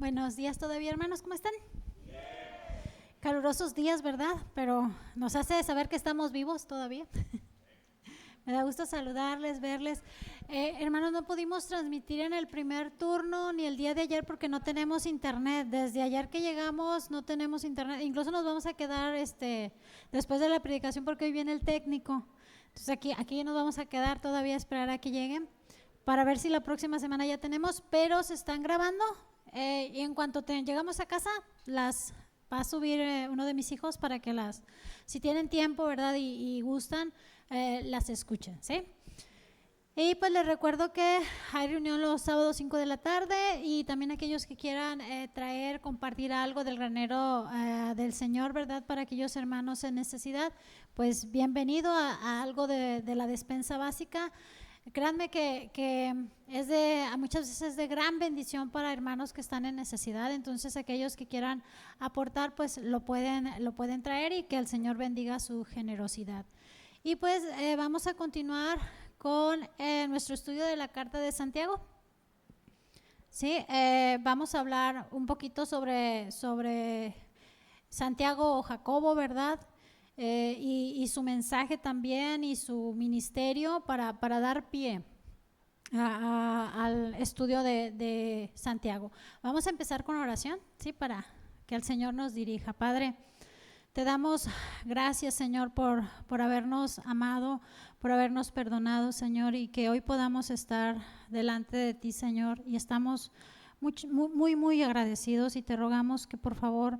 Buenos días todavía, hermanos, ¿cómo están? Calurosos días, ¿verdad? Pero nos hace saber que estamos vivos todavía. Me da gusto saludarles, verles. Hermanos, no pudimos transmitir en el primer turno ni el día de ayer porque no tenemos internet. Desde ayer que llegamos no tenemos internet. Incluso nos vamos a quedar después de la predicación porque hoy viene el técnico. Entonces aquí nos vamos a quedar todavía a esperar a que lleguen para ver si la próxima semana ya tenemos, pero se están grabando y en cuanto llegamos a casa las va a subir uno de mis hijos para que si tienen tiempo, ¿verdad? Y gustan, las escuchen, ¿sí? Y pues les recuerdo que hay reunión los sábados 5 de la tarde y también aquellos que quieran compartir algo del granero del Señor, ¿verdad? Para aquellos hermanos en necesidad, pues bienvenido a algo de la despensa básica. Créanme que muchas veces es de gran bendición para hermanos que están en necesidad. Entonces aquellos que quieran aportar pues lo pueden traer y que el Señor bendiga su generosidad. Y pues vamos a continuar con nuestro estudio de la carta de Santiago. Sí, vamos a hablar un poquito sobre Santiago o Jacobo, ¿verdad? Y su mensaje también y su ministerio para dar pie al estudio de Santiago. Vamos a empezar con oración, ¿sí? Para que el Señor nos dirija. Padre, te damos gracias, Señor, por habernos amado, por habernos perdonado, Señor, y que hoy podamos estar delante de ti, Señor, y estamos muy agradecidos y te rogamos que por favor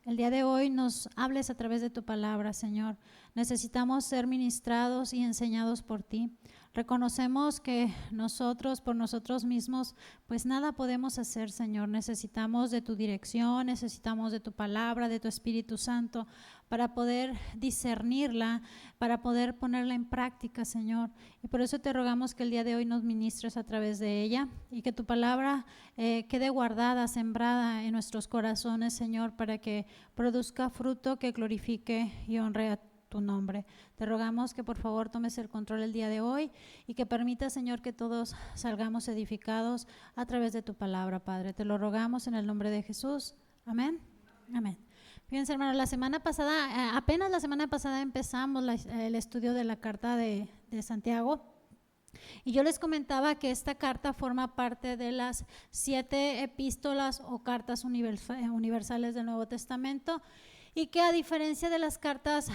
el día de hoy nos hables a través de tu palabra, Señor. Necesitamos ser ministrados y enseñados por ti. Reconocemos que nosotros, por nosotros mismos, pues nada podemos hacer, Señor. Necesitamos de tu dirección, necesitamos de tu palabra, de tu Espíritu Santo, para poder discernirla, para poder ponerla en práctica, Señor. Y por eso te rogamos que el día de hoy nos ministres a través de ella y que tu palabra quede guardada, sembrada en nuestros corazones, Señor, para que produzca fruto que glorifique y honre a tu nombre. Te rogamos que por favor tomes el control el día de hoy y que permita, Señor, que todos salgamos edificados a través de tu palabra, Padre. Te lo rogamos en el nombre de Jesús. Amén. Amén. Fíjense, hermanos, apenas la semana pasada empezamos el estudio de la carta de Santiago. Y yo les comentaba que esta carta forma parte de las 7 epístolas o cartas universales del Nuevo Testamento, y que a diferencia de las cartas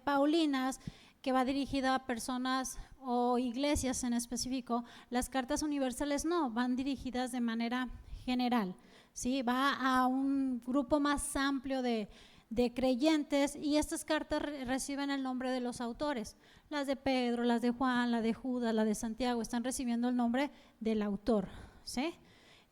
paulinas, que va dirigida a personas o iglesias en específico, las cartas universales no, van dirigidas de manera general, ¿sí? Va a un grupo más amplio de creyentes, y estas cartas reciben el nombre de los autores. Las de Pedro, las de Juan, la de Judas, la de Santiago, están recibiendo el nombre del autor, ¿sí?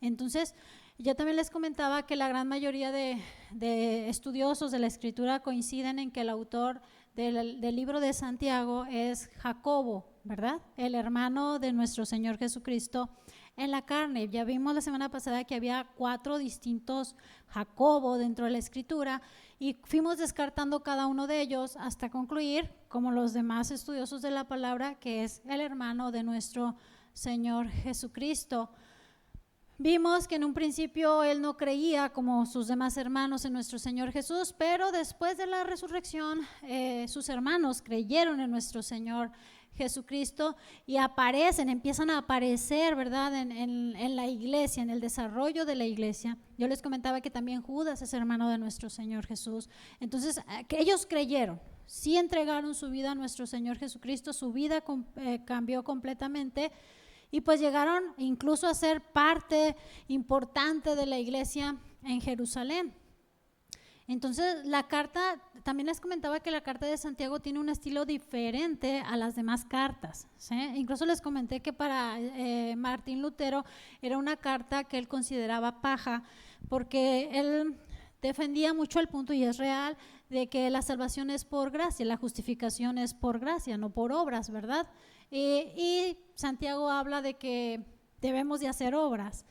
Entonces, yo también les comentaba que la gran mayoría de estudiosos de la Escritura coinciden en que el autor del libro de Santiago es Jacobo, ¿verdad? El hermano de nuestro Señor Jesucristo en la carne. Ya vimos la semana pasada que había 4 distintos Jacobo dentro de la Escritura y fuimos descartando cada uno de ellos hasta concluir, como los demás estudiosos de la palabra, que es el hermano de nuestro Señor Jesucristo. Vimos que en un principio él no creía como sus demás hermanos en nuestro Señor Jesús, pero después de la resurrección sus hermanos creyeron en nuestro Señor Jesucristo y empiezan a aparecer, ¿verdad? En la iglesia, en el desarrollo de la iglesia. Yo les comentaba que también Judas es hermano de nuestro Señor Jesús. Entonces, que ellos creyeron, sí entregaron su vida a nuestro Señor Jesucristo, su vida cambió completamente. Y pues llegaron incluso a ser parte importante de la iglesia en Jerusalén. Entonces la carta, también les comentaba que la carta de Santiago tiene un estilo diferente a las demás cartas, ¿sí? Incluso les comenté que para Martín Lutero era una carta que él consideraba paja, porque él defendía mucho el punto, y es real, de que la salvación es por gracia, la justificación es por gracia, no por obras, ¿verdad? Y Santiago habla de que debemos de hacer obras.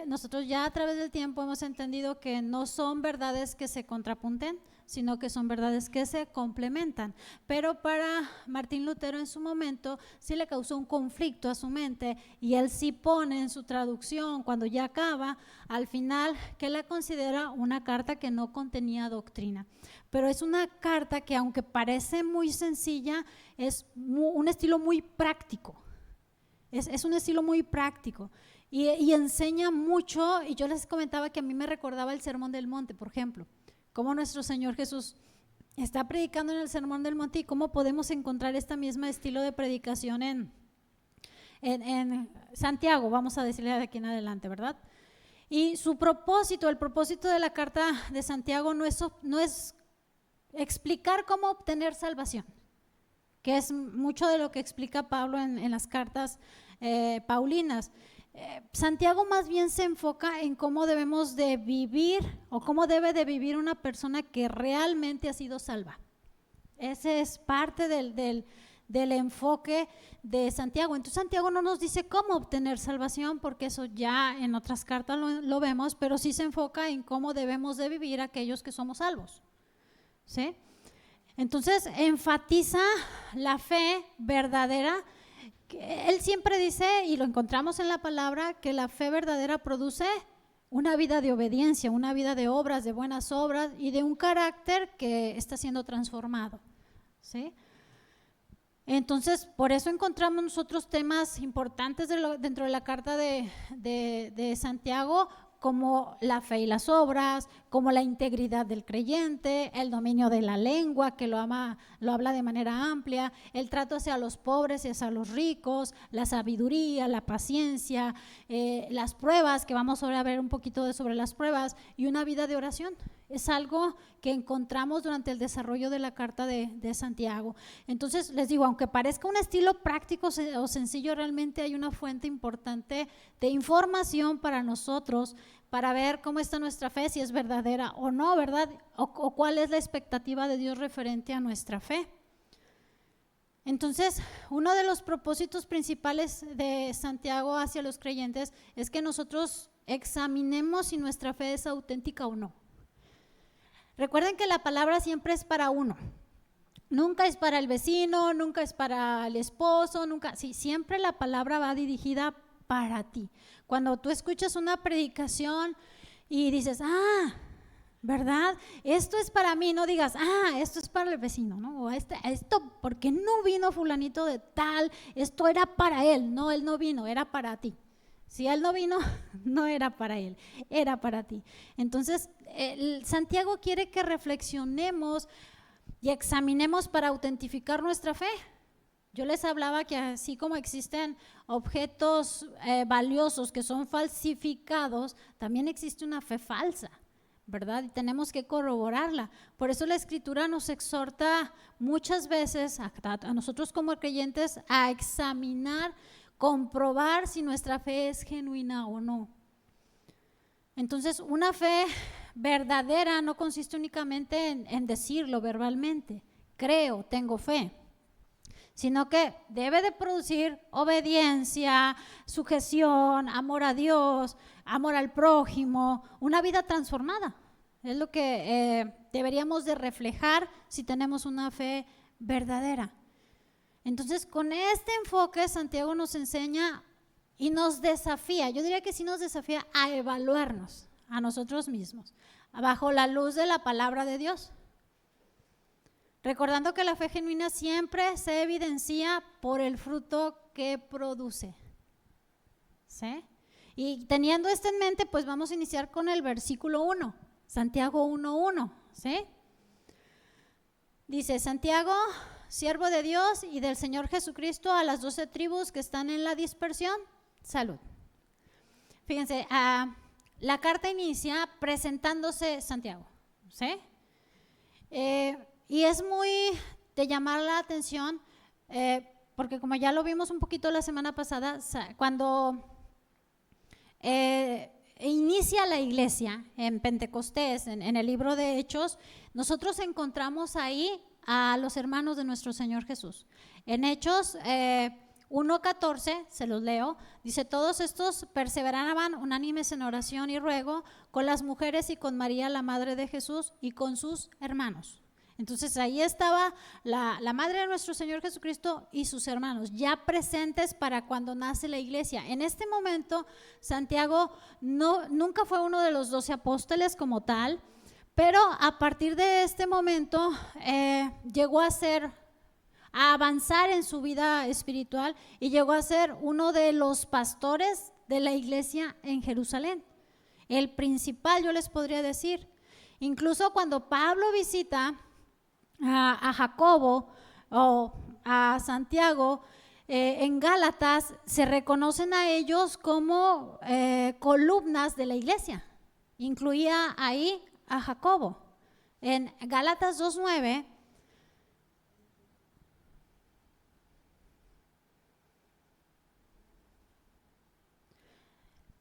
nosotros ya a través del tiempo hemos entendido que no son verdades que se contrapunten, sino que son verdades que se complementan. Pero para Martín Lutero en su momento sí le causó un conflicto a su mente, y él sí pone en su traducción, cuando ya acaba, al final, que la considera una carta que no contenía doctrina. Pero es una carta que, aunque parece muy sencilla, es un estilo muy práctico. Es un estilo muy práctico y enseña mucho. Y yo les comentaba que a mí me recordaba el Sermón del Monte, por ejemplo, cómo nuestro Señor Jesús está predicando en el Sermón del Monte y cómo podemos encontrar este mismo estilo de predicación en Santiago, vamos a decirle de aquí en adelante, ¿verdad? Y su propósito, el propósito de la carta de Santiago no es explicar cómo obtener salvación, que es mucho de lo que explica Pablo en las cartas paulinas. Santiago más bien se enfoca en cómo debemos de vivir, o cómo debe de vivir una persona que realmente ha sido salva. Ese es parte del enfoque de Santiago. Entonces Santiago no nos dice cómo obtener salvación, porque eso ya en otras cartas lo vemos, pero sí se enfoca en cómo debemos de vivir aquellos que somos salvos, ¿sí? Entonces enfatiza la fe verdadera. Él siempre dice, y lo encontramos en la palabra, que la fe verdadera produce una vida de obediencia, una vida de obras, de buenas obras y de un carácter que está siendo transformado, ¿sí? Entonces, por eso encontramos nosotros temas importantes dentro de la carta de Santiago, como la fe y las obras, como la integridad del creyente, el dominio de la lengua, que lo habla de manera amplia, el trato hacia los pobres y hacia los ricos, la sabiduría, la paciencia, las pruebas, que vamos ahora a ver un poquito sobre las pruebas, y una vida de oración. Es algo que encontramos durante el desarrollo de la carta de Santiago. Entonces, les digo, aunque parezca un estilo práctico o sencillo, realmente hay una fuente importante de información para nosotros, para ver cómo está nuestra fe, si es verdadera o no, ¿verdad? O cuál es la expectativa de Dios referente a nuestra fe. Entonces, uno de los propósitos principales de Santiago hacia los creyentes es que nosotros examinemos si nuestra fe es auténtica o no. Recuerden que la palabra siempre es para uno, nunca es para el vecino, nunca es para el esposo, nunca, sí, siempre la palabra va dirigida para ti. Cuando tú escuchas una predicación y dices, ¿verdad? Esto es para mí, no digas, esto es para el vecino, ¿no? O esto, ¿por qué no vino fulanito de tal? Esto era para él. No, él no vino, era para ti. Si él no vino, no era para él, era para ti. Entonces, Santiago quiere que reflexionemos y examinemos para autentificar nuestra fe. Yo les hablaba que así como existen objetos valiosos que son falsificados, también existe una fe falsa, ¿verdad? Y tenemos que corroborarla. Por eso la Escritura nos exhorta muchas veces a nosotros como creyentes a examinar, comprobar si nuestra fe es genuina o no. Entonces, una fe verdadera no consiste únicamente en decirlo verbalmente, creo, tengo fe, sino que debe de producir obediencia, sujeción, amor a Dios, amor al prójimo, una vida transformada. Es lo que deberíamos de reflejar si tenemos una fe verdadera. Entonces, con este enfoque, Santiago nos enseña y nos desafía, yo diría que sí nos desafía a evaluarnos a nosotros mismos, bajo la luz de la palabra de Dios. Recordando que la fe genuina siempre se evidencia por el fruto que produce, ¿sí? Y teniendo esto en mente, pues vamos a iniciar con el versículo 1, Santiago 1:1, ¿sí? Dice, Santiago, siervo de Dios y del Señor Jesucristo, a las 12 tribus que están en la dispersión, salud. Fíjense, la carta inicia presentándose Santiago, ¿sí? Y es muy de llamar la atención, porque como ya lo vimos un poquito la semana pasada, cuando inicia la iglesia en Pentecostés, en el libro de Hechos, nosotros encontramos ahí a los hermanos de nuestro Señor Jesús. En Hechos 1:14, se los leo, dice: todos estos perseveraban unánimes en oración y ruego con las mujeres y con María, la madre de Jesús, y con sus hermanos. Entonces ahí estaba la madre de nuestro Señor Jesucristo y sus hermanos, ya presentes para cuando nace la iglesia. En este momento, Santiago nunca fue uno de los 12 apóstoles como tal, pero a partir de este momento llegó a avanzar en su vida espiritual y llegó a ser uno de los pastores de la iglesia en Jerusalén. El principal, yo les podría decir. Incluso cuando Pablo visita a Jacobo o a Santiago en Gálatas, se reconocen a ellos como columnas de la iglesia. Incluía ahí a Jacobo. En Gálatas 2:9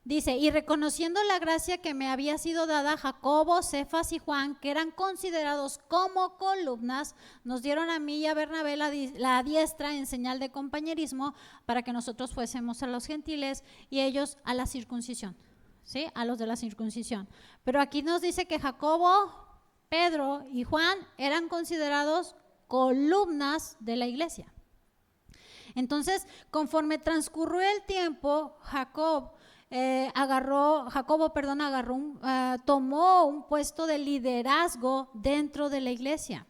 dice: y reconociendo la gracia que me había sido dada, Jacobo, Cefas y Juan, que eran considerados como columnas, nos dieron a mí y a Bernabé la diestra en señal de compañerismo, para que nosotros fuésemos a los gentiles y ellos a la circuncisión, ¿sí? A los de la circuncisión. Pero aquí nos dice que Jacobo, Pedro y Juan eran considerados columnas de la iglesia. Entonces, conforme transcurrió el tiempo, tomó un puesto de liderazgo dentro de la iglesia.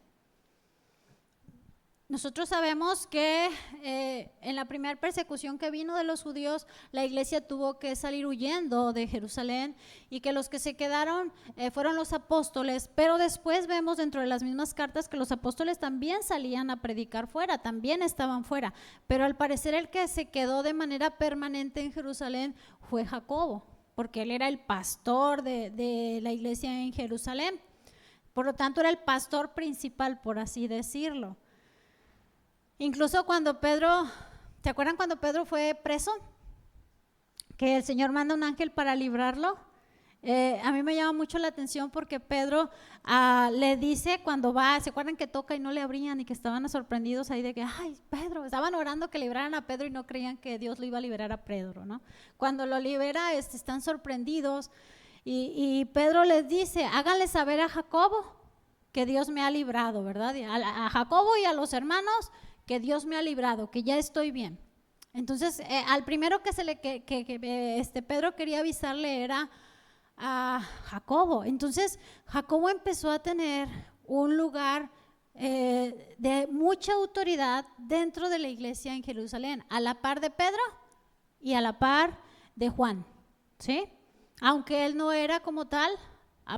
Nosotros sabemos que en la primera persecución que vino de los judíos, la iglesia tuvo que salir huyendo de Jerusalén, y que los que se quedaron fueron los apóstoles, pero después vemos dentro de las mismas cartas que los apóstoles también salían a predicar fuera, también estaban fuera, pero al parecer el que se quedó de manera permanente en Jerusalén fue Jacobo, porque él era el pastor de la iglesia en Jerusalén. Por lo tanto, era el pastor principal, por así decirlo. Incluso cuando ¿se acuerdan cuando Pedro fue preso? Que el Señor manda un ángel para librarlo. A mí me llama mucho la atención porque Pedro le dice cuando va, ¿se acuerdan que toca y no le abrían y que estaban sorprendidos ahí de que, ay, Pedro, estaban orando que liberaran a Pedro y no creían que Dios lo iba a liberar a Pedro, ¿no? Cuando lo libera, están sorprendidos y Pedro les dice: háganle saber a Jacobo que Dios me ha librado, ¿verdad? A Jacobo y a los hermanos, que Dios me ha librado, que ya estoy bien. Entonces, al primero que Pedro quería avisarle era a Jacobo. Entonces, Jacobo empezó a tener un lugar de mucha autoridad dentro de la iglesia en Jerusalén, a la par de Pedro y a la par de Juan, ¿sí? Aunque él no era como tal,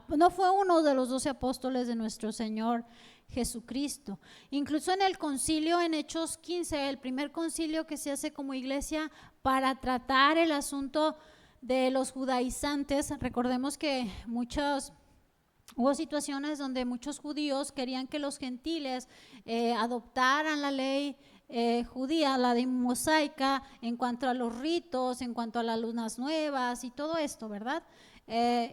no fue uno de los 12 apóstoles de nuestro Señor Jesucristo. Incluso en el concilio, en Hechos 15, el primer concilio que se hace como iglesia para tratar el asunto de los judaizantes, recordemos que hubo situaciones donde muchos judíos querían que los gentiles adoptaran la ley judía, la ley mosaica, en cuanto a los ritos, en cuanto a las lunas nuevas y todo esto, ¿verdad?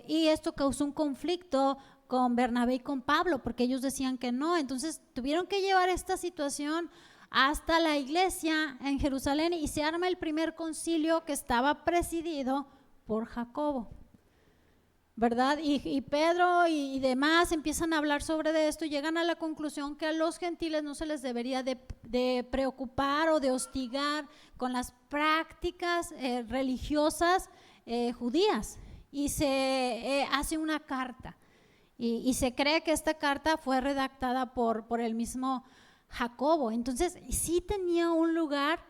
Y esto causó un conflicto con Bernabé y con Pablo, porque ellos decían que no. Entonces tuvieron que llevar esta situación hasta la iglesia en Jerusalén y se arma el primer concilio, que estaba presidido por Jacobo, ¿verdad? Y Pedro y demás empiezan a hablar sobre esto y llegan a la conclusión que a los gentiles no se les debería de preocupar o de hostigar con las prácticas religiosas judías, y se hace una carta. Y se cree que esta carta fue redactada por el mismo Jacobo. Entonces, sí tenía un lugar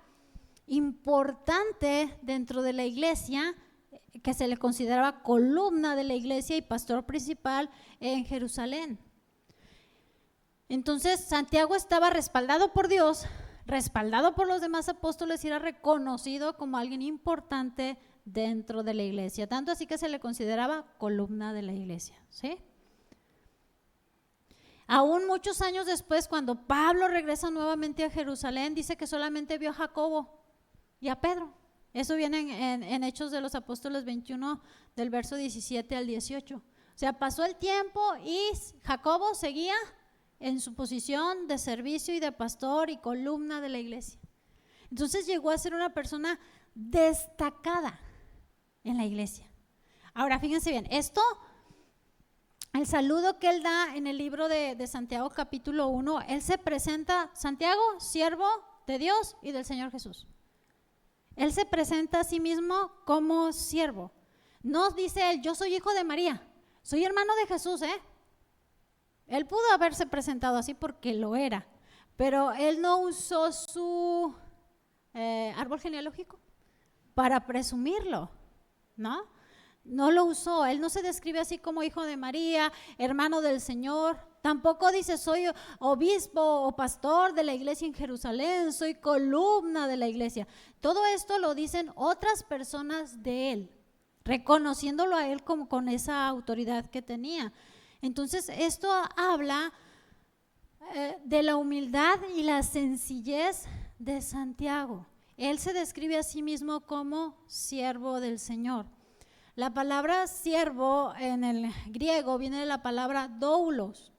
importante dentro de la iglesia, que se le consideraba columna de la iglesia y pastor principal en Jerusalén. Entonces, Santiago estaba respaldado por Dios, respaldado por los demás apóstoles, y era reconocido como alguien importante dentro de la iglesia. Tanto así que se le consideraba columna de la iglesia, ¿sí? Aún muchos años después, cuando Pablo regresa nuevamente a Jerusalén, dice que solamente vio a Jacobo y a Pedro. Eso viene en Hechos de los Apóstoles 21, del verso 17 al 18. O sea, pasó el tiempo y Jacobo seguía en su posición de servicio y de pastor y columna de la iglesia. Entonces llegó a ser una persona destacada en la iglesia. Ahora fíjense bien, el saludo que él da en el libro de Santiago capítulo 1, él se presenta, Santiago, siervo de Dios y del Señor Jesús. Él se presenta a sí mismo como siervo. No dice él, yo soy hijo de María, soy hermano de Jesús, Él pudo haberse presentado así porque lo era, pero él no usó su árbol genealógico para presumirlo, ¿no? No lo usó, él no se describe así como hijo de María, hermano del Señor, tampoco dice soy obispo o pastor de la iglesia en Jerusalén, soy columna de la iglesia. Todo esto lo dicen otras personas de él, reconociéndolo a él como con esa autoridad que tenía. Entonces esto habla de la humildad y la sencillez de Santiago. Él se describe a sí mismo como siervo del Señor. La palabra siervo en el griego viene de la palabra doulos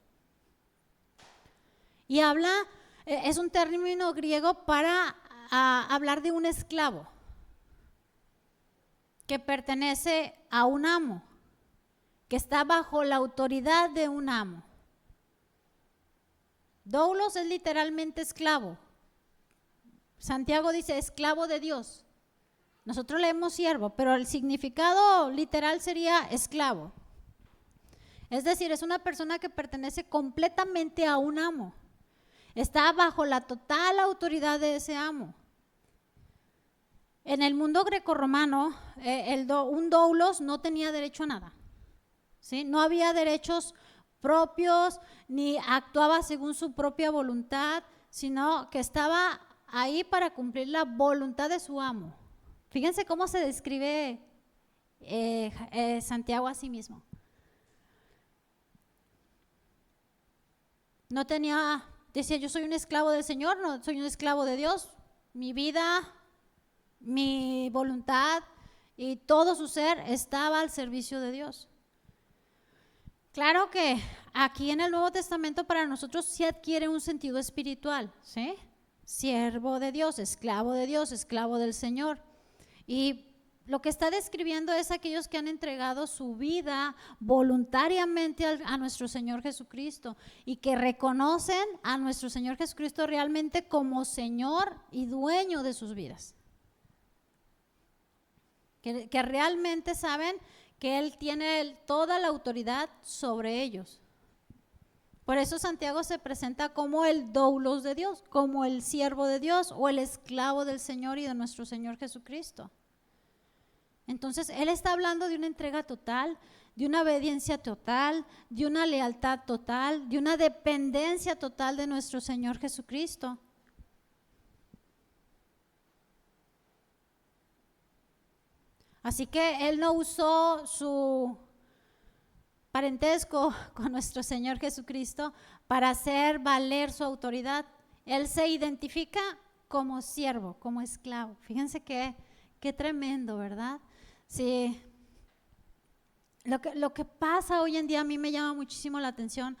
y es un término griego para hablar de un esclavo que pertenece a un amo, que está bajo la autoridad de un amo. Doulos es literalmente esclavo. Santiago dice esclavo de Dios. Nosotros leemos siervo, pero el significado literal sería esclavo. Es decir, es una persona que pertenece completamente a un amo. Está bajo la total autoridad de ese amo. En el mundo grecorromano, un doulos no tenía derecho a nada, ¿sí? No había derechos propios, ni actuaba según su propia voluntad, sino que estaba ahí para cumplir la voluntad de su amo. Fíjense cómo se describe Santiago a sí mismo. No decía yo soy un esclavo del Señor, no soy un esclavo de Dios. Mi vida, mi voluntad y todo su ser estaba al servicio de Dios. Claro que aquí en el Nuevo Testamento para nosotros sí adquiere un sentido espiritual, ¿sí? Siervo de Dios, esclavo del Señor. Y lo que está describiendo es aquellos que han entregado su vida voluntariamente a nuestro Señor Jesucristo y que reconocen a nuestro Señor Jesucristo realmente como Señor y dueño de sus vidas. Que realmente saben que Él tiene toda la autoridad sobre ellos. Por eso Santiago se presenta como el doulos de Dios, como el siervo de Dios o el esclavo del Señor y de nuestro Señor Jesucristo. Entonces, él está hablando de una entrega total, de una obediencia total, de una lealtad total, de una dependencia total de nuestro Señor Jesucristo. Así que él no usó su parentesco con nuestro Señor Jesucristo para hacer valer su autoridad. Él se identifica como siervo, como esclavo. Fíjense qué tremendo, ¿verdad? Sí. Lo que pasa hoy en día a mí me llama muchísimo la atención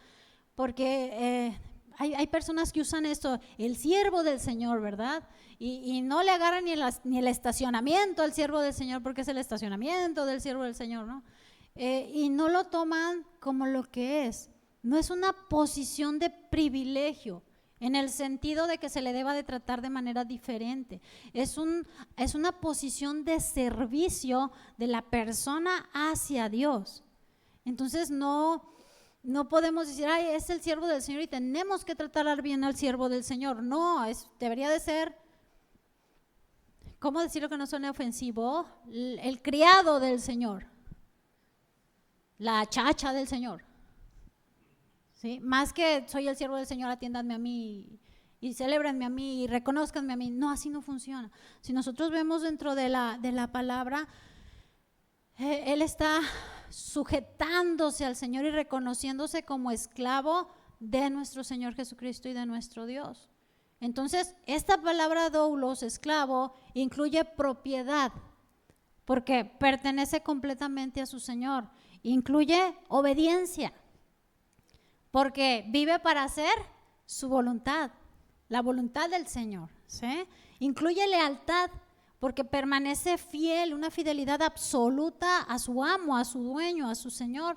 porque hay personas que usan esto, el siervo del Señor, ¿verdad? Y no le agarran ni el estacionamiento al siervo del Señor porque es el estacionamiento del siervo del Señor, ¿no? Y no lo toman como lo que es. No es una posición de privilegio en el sentido de que se le deba de tratar de manera diferente. Es una posición de servicio de la persona hacia Dios. Entonces no podemos decir, ay, es el siervo del Señor y tenemos que tratar bien al siervo del Señor. No, debería de ser, ¿cómo decirlo que no suene ofensivo? El criado del Señor. La chacha del Señor, ¿sí? Más que soy el siervo del Señor, atiéndanme a mí y celébrenme a mí y reconózcanme a mí. No, así no funciona. Si nosotros vemos dentro de la palabra, Él está sujetándose al Señor y reconociéndose como esclavo de nuestro Señor Jesucristo y de nuestro Dios. Entonces, esta palabra doulos, esclavo, incluye propiedad, porque pertenece completamente a su Señor. Incluye obediencia, porque vive para hacer su voluntad, la voluntad del Señor, ¿sí? Incluye lealtad, porque permanece fiel, una fidelidad absoluta a su amo, a su dueño, a su señor.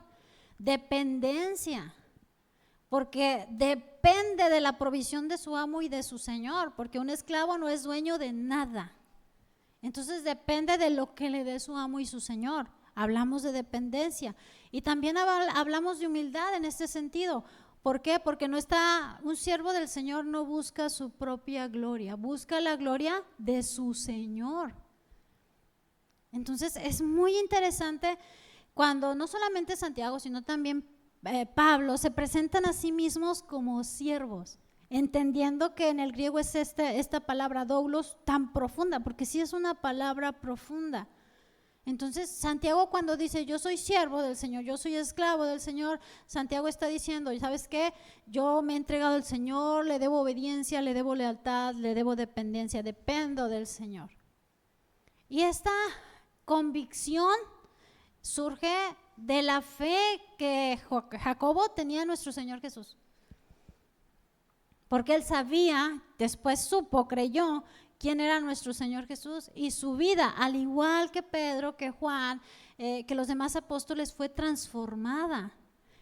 Dependencia, porque depende de la provisión de su amo y de su señor, porque un esclavo no es dueño de nada. Entonces depende de lo que le dé su amo y su señor. Hablamos de dependencia y también hablamos de humildad en este sentido. ¿Por qué? Porque un siervo del Señor no busca su propia gloria, busca la gloria de su Señor. Entonces es muy interesante cuando no solamente Santiago, sino también Pablo se presentan a sí mismos como siervos, entendiendo que en el griego es esta palabra doulos tan profunda, porque sí es una palabra profunda. Entonces Santiago cuando dice yo soy siervo del Señor, yo soy esclavo del Señor, Santiago está diciendo, ¿sabes qué? Yo me he entregado al Señor, le debo obediencia, le debo lealtad, le debo dependencia, dependo del Señor. Y esta convicción surge de la fe que Jacobo tenía en nuestro Señor Jesús. Porque él sabía, después supo, creyó quién era nuestro Señor Jesús y su vida, al igual que Pedro, que Juan, que los demás apóstoles, fue transformada.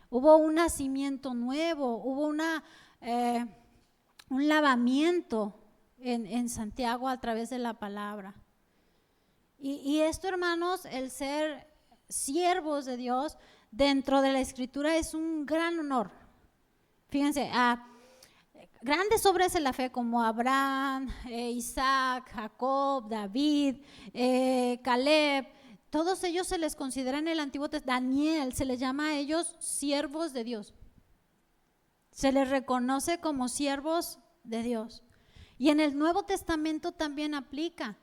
Hubo un nacimiento nuevo, hubo un lavamiento en Santiago a través de la palabra. Y esto, hermanos, el ser siervos de Dios dentro de la Escritura es un gran honor. Fíjense, grandes hombres en la fe como Abraham, Isaac, Jacob, David, Caleb, todos ellos se les considera en el Antiguo Testamento, Daniel, se les llama a ellos siervos de Dios. Se les reconoce como siervos de Dios. Y en el Nuevo Testamento también aplica.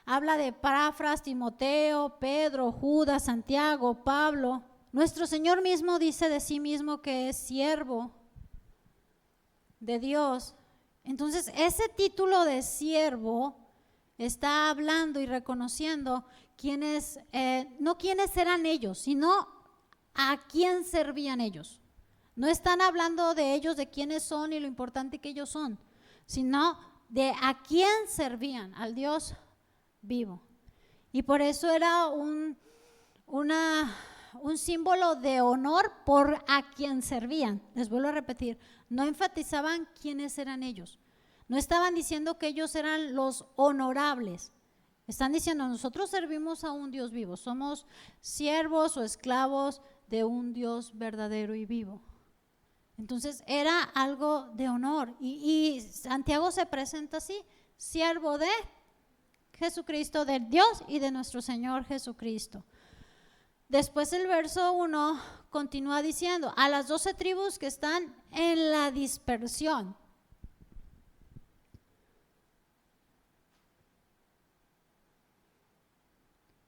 Habla de Epafras, Timoteo, Pedro, Judas, Santiago, Pablo. Nuestro Señor mismo dice de sí mismo que es siervo de Dios. Entonces ese título de siervo está hablando y reconociendo quiénes, no quiénes eran ellos, sino a quién servían ellos. No están hablando de ellos, de quiénes son y lo importante que ellos son, sino de a quién servían, al Dios vivo. Y por eso era un símbolo de honor por a quien servían. Les vuelvo a repetir, no enfatizaban quiénes eran ellos. No estaban diciendo que ellos eran los honorables. Están diciendo, nosotros servimos a un Dios vivo. Somos siervos o esclavos de un Dios verdadero y vivo. Entonces era algo de honor. Y Santiago se presenta así, siervo de Jesucristo, de Dios y de nuestro Señor Jesucristo. Después el verso 1 continúa diciendo, a las 12 tribus que están en la dispersión.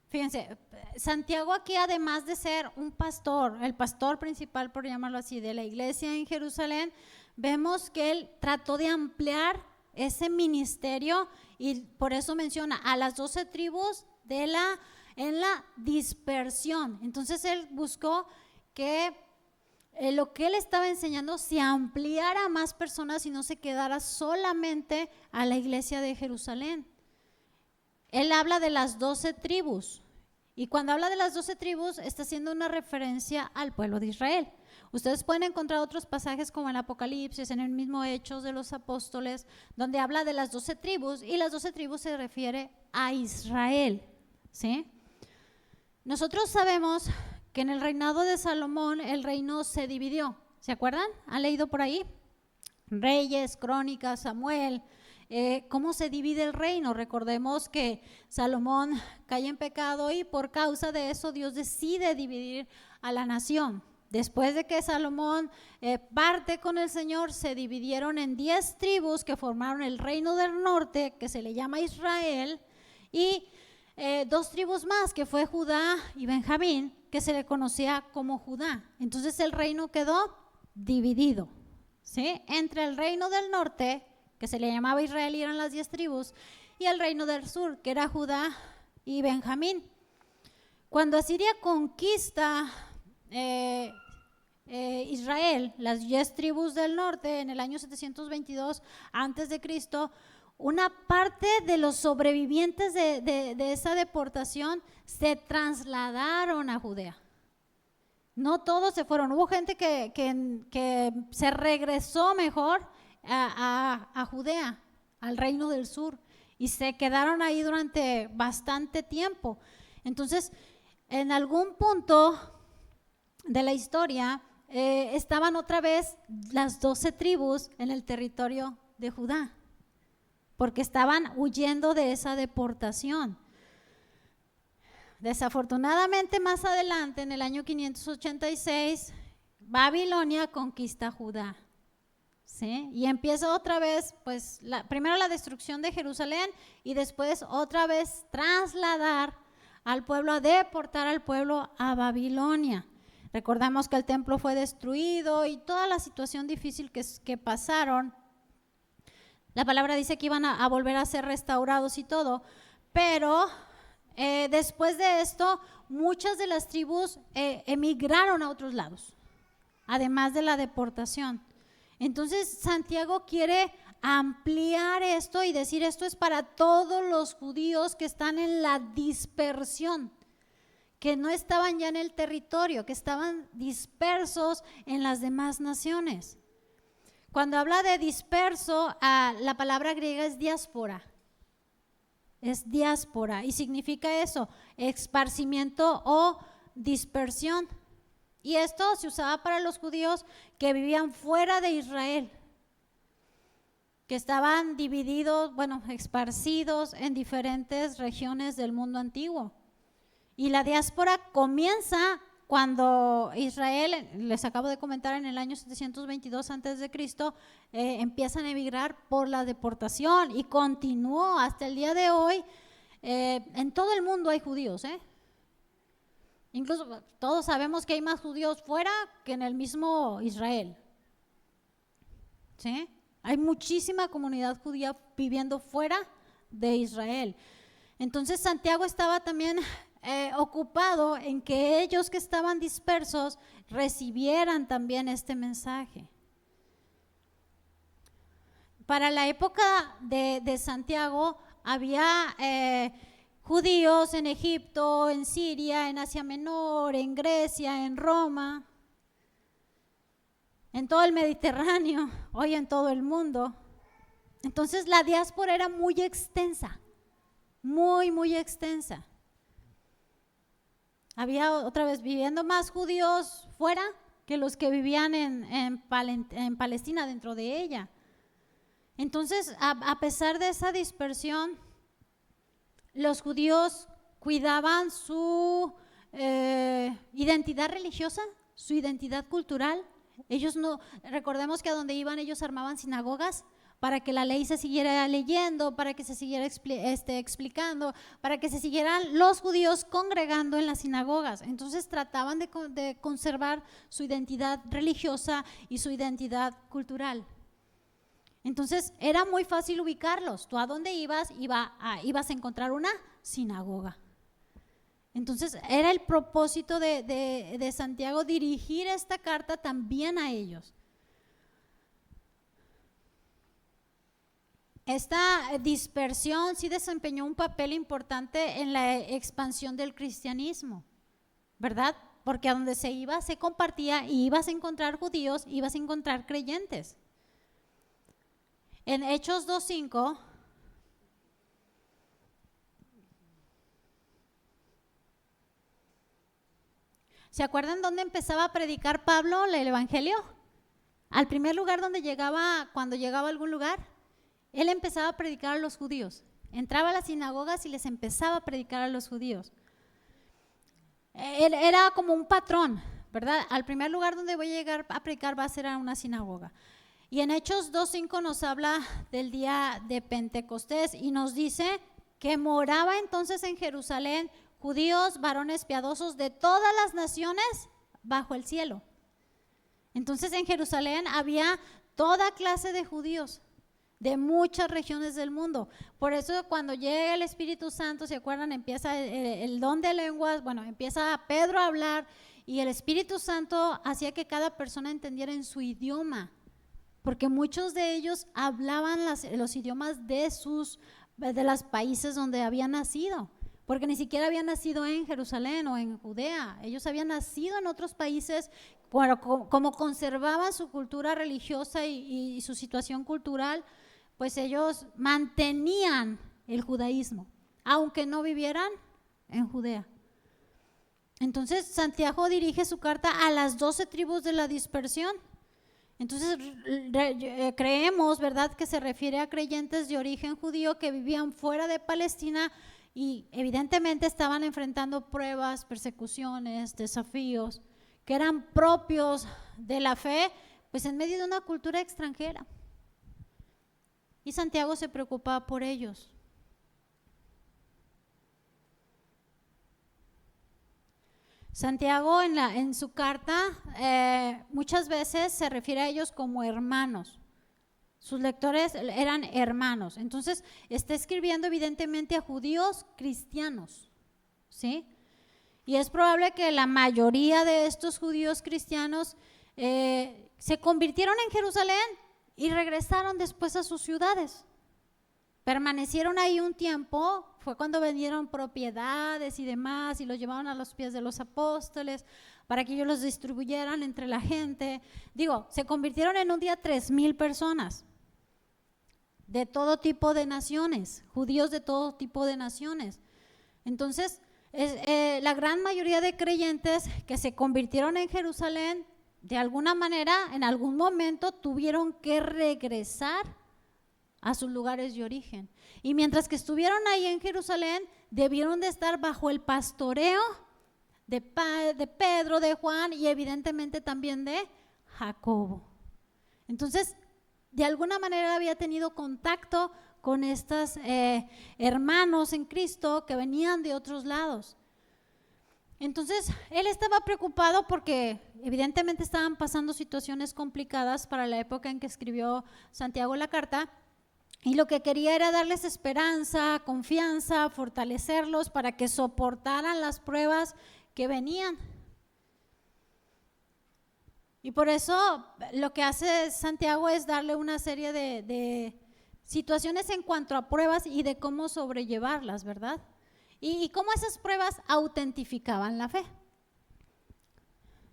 Fíjense, Santiago aquí, además de ser un pastor, el pastor principal, por llamarlo así, de la iglesia en Jerusalén, vemos que él trató de ampliar ese ministerio y por eso menciona a las 12 tribus en la dispersión. Entonces él buscó que lo que él estaba enseñando se ampliara a más personas y no se quedara solamente a la iglesia de Jerusalén. Él habla de las 12 tribus y cuando habla de las 12 tribus está haciendo una referencia al pueblo de Israel. Ustedes pueden encontrar otros pasajes como en Apocalipsis, en el mismo Hechos de los Apóstoles, donde habla de las 12 tribus y las 12 tribus se refiere a Israel, ¿sí? Nosotros sabemos que en el reinado de Salomón el reino se dividió. ¿Se acuerdan? ¿Han leído por ahí? Reyes, Crónicas, Samuel. ¿Cómo se divide el reino? Recordemos que Salomón cae en pecado y por causa de eso Dios decide dividir a la nación. Después de que Salomón parte con el Señor, se dividieron en 10 tribus que formaron el reino del norte, que se le llama Israel, y 2 tribus más, que fue Judá y Benjamín, que se le conocía como Judá. Entonces el reino quedó dividido, ¿sí? Entre el reino del norte, que se le llamaba Israel y eran las 10 tribus, y el reino del sur, que era Judá y Benjamín. Cuando Asiria conquista Israel, las 10 tribus del norte, en el año 722 antes de Cristo, una parte de los sobrevivientes de esa deportación se trasladaron a Judea. No todos se fueron, hubo gente que se regresó mejor a Judea, al reino del sur, y se quedaron ahí durante bastante tiempo. Entonces, en algún punto de la historia, estaban otra vez las 12 tribus en el territorio de Judá, porque estaban huyendo de esa deportación. Desafortunadamente, más adelante, en el año 586, Babilonia conquista Judá, ¿sí? Y empieza otra vez, pues, primero la destrucción de Jerusalén y después otra vez trasladar al pueblo, a deportar al pueblo a Babilonia. Recordamos que el templo fue destruido y toda la situación difícil que pasaron. La palabra dice que iban a volver a ser restaurados y todo, pero después de esto, muchas de las tribus emigraron a otros lados, además de la deportación. Entonces, Santiago quiere ampliar esto y decir esto es para todos los judíos que están en la dispersión, que no estaban ya en el territorio, que estaban dispersos en las demás naciones. Cuando habla de disperso, la palabra griega es diáspora. Es diáspora y significa eso, esparcimiento o dispersión. Y esto se usaba para los judíos que vivían fuera de Israel, que estaban divididos, esparcidos en diferentes regiones del mundo antiguo. Y la diáspora comienza cuando Israel, les acabo de comentar, en el año 722 a.C., empiezan a emigrar por la deportación y continuó hasta el día de hoy. En todo el mundo hay judíos, incluso todos sabemos que hay más judíos fuera que en el mismo Israel, ¿sí? Hay muchísima comunidad judía viviendo fuera de Israel. Entonces Santiago estaba también ocupado en que ellos que estaban dispersos recibieran también este mensaje. Para la época de Santiago había judíos en Egipto, en Siria, en Asia Menor, en Grecia, en Roma, en todo el Mediterráneo, hoy en todo el mundo. Entonces la diáspora era muy extensa, muy extensa. Había otra vez viviendo más judíos fuera que los que vivían en Palestina, dentro de ella. Entonces, a pesar de esa dispersión, los judíos cuidaban su identidad religiosa, su identidad cultural. Ellos no, recordemos que a donde iban ellos armaban sinagogas para que la ley se siguiera leyendo, para que se siguiera explicando, para que se siguieran los judíos congregando en las sinagogas. Entonces trataban de conservar su identidad religiosa y su identidad cultural. Entonces era muy fácil ubicarlos. Tú a dónde ibas, ibas a encontrar una sinagoga. Entonces era el propósito de Santiago dirigir esta carta también a ellos. Esta dispersión sí desempeñó un papel importante en la expansión del cristianismo, ¿verdad? Porque a donde se iba se compartía y ibas a encontrar judíos, ibas a encontrar creyentes. En Hechos 2:5 ¿se acuerdan dónde empezaba a predicar Pablo el evangelio? Al primer lugar donde llegaba, cuando llegaba a algún lugar, él empezaba a predicar a los judíos. Entraba a las sinagogas y les empezaba a predicar a los judíos. Era como un patrón, ¿verdad? Al primer lugar donde voy a llegar a predicar va a ser a una sinagoga. Y en Hechos 2:5 nos habla del día de Pentecostés y nos dice que moraba entonces en Jerusalén judíos, varones piadosos de todas las naciones bajo el cielo. Entonces en Jerusalén había toda clase de judíos de muchas regiones del mundo. Por eso cuando llega el Espíritu Santo, ¿se acuerdan? Empieza el don de lenguas, empieza Pedro a hablar y el Espíritu Santo hacía que cada persona entendiera en su idioma porque muchos de ellos hablaban los idiomas de los países donde habían nacido, porque ni siquiera habían nacido en Jerusalén o en Judea, ellos habían nacido en otros países, pero como conservaban su cultura religiosa y su situación cultural, pues ellos mantenían el judaísmo, aunque no vivieran en Judea. Entonces Santiago dirige su carta a las 12 tribus de la dispersión. Entonces creemos, ¿verdad?, que se refiere a creyentes de origen judío que vivían fuera de Palestina y evidentemente estaban enfrentando pruebas, persecuciones, desafíos que eran propios de la fe, pues en medio de una cultura extranjera. Y Santiago se preocupaba por ellos. Santiago en su carta muchas veces se refiere a ellos como hermanos. Sus lectores eran hermanos. Entonces está escribiendo evidentemente a judíos cristianos, ¿sí? Y es probable que la mayoría de estos judíos cristianos se convirtieron en Jerusalén y regresaron después a sus ciudades. Permanecieron ahí un tiempo, fue cuando vendieron propiedades y demás y los llevaron a los pies de los apóstoles para que ellos los distribuyeran entre la gente. Digo, se convirtieron en un día 3,000 personas de todo tipo de naciones, judíos de todo tipo de naciones. Entonces, la gran mayoría de creyentes que se convirtieron en Jerusalén, de alguna manera, en algún momento tuvieron que regresar a sus lugares de origen. Y mientras que estuvieron ahí en Jerusalén, debieron de estar bajo el pastoreo de Pedro, de Juan y evidentemente también de Jacobo. Entonces, de alguna manera había tenido contacto con estos hermanos en Cristo que venían de otros lados. Entonces, él estaba preocupado porque evidentemente estaban pasando situaciones complicadas para la época en que escribió Santiago la carta. Y lo que quería era darles esperanza, confianza, fortalecerlos para que soportaran las pruebas que venían. Y por eso lo que hace Santiago es darle una serie de situaciones en cuanto a pruebas y de cómo sobrellevarlas, ¿verdad? Y cómo esas pruebas autentificaban la fe.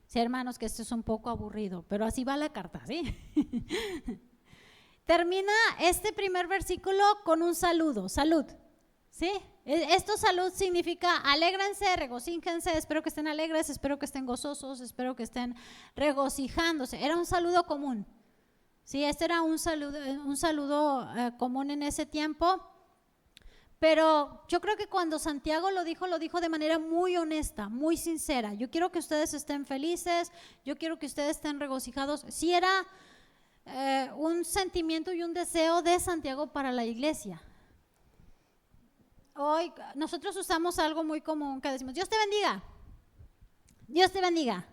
Sí, hermanos, que esto es un poco aburrido, pero así va la carta, ¿sí? Termina este primer versículo con un saludo, salud, ¿sí? Esto salud significa alégrense, regocíjense, espero que estén alegres, espero que estén gozosos, espero que estén regocijándose. Era un saludo común, ¿sí? Este era un saludo común en ese tiempo, pero yo creo que cuando Santiago lo dijo de manera muy honesta, muy sincera. Yo quiero que ustedes estén felices, yo quiero que ustedes estén regocijados. Sí era un sentimiento y un deseo de Santiago para la iglesia. Hoy nosotros usamos algo muy común que decimos, Dios te bendiga, Dios te bendiga,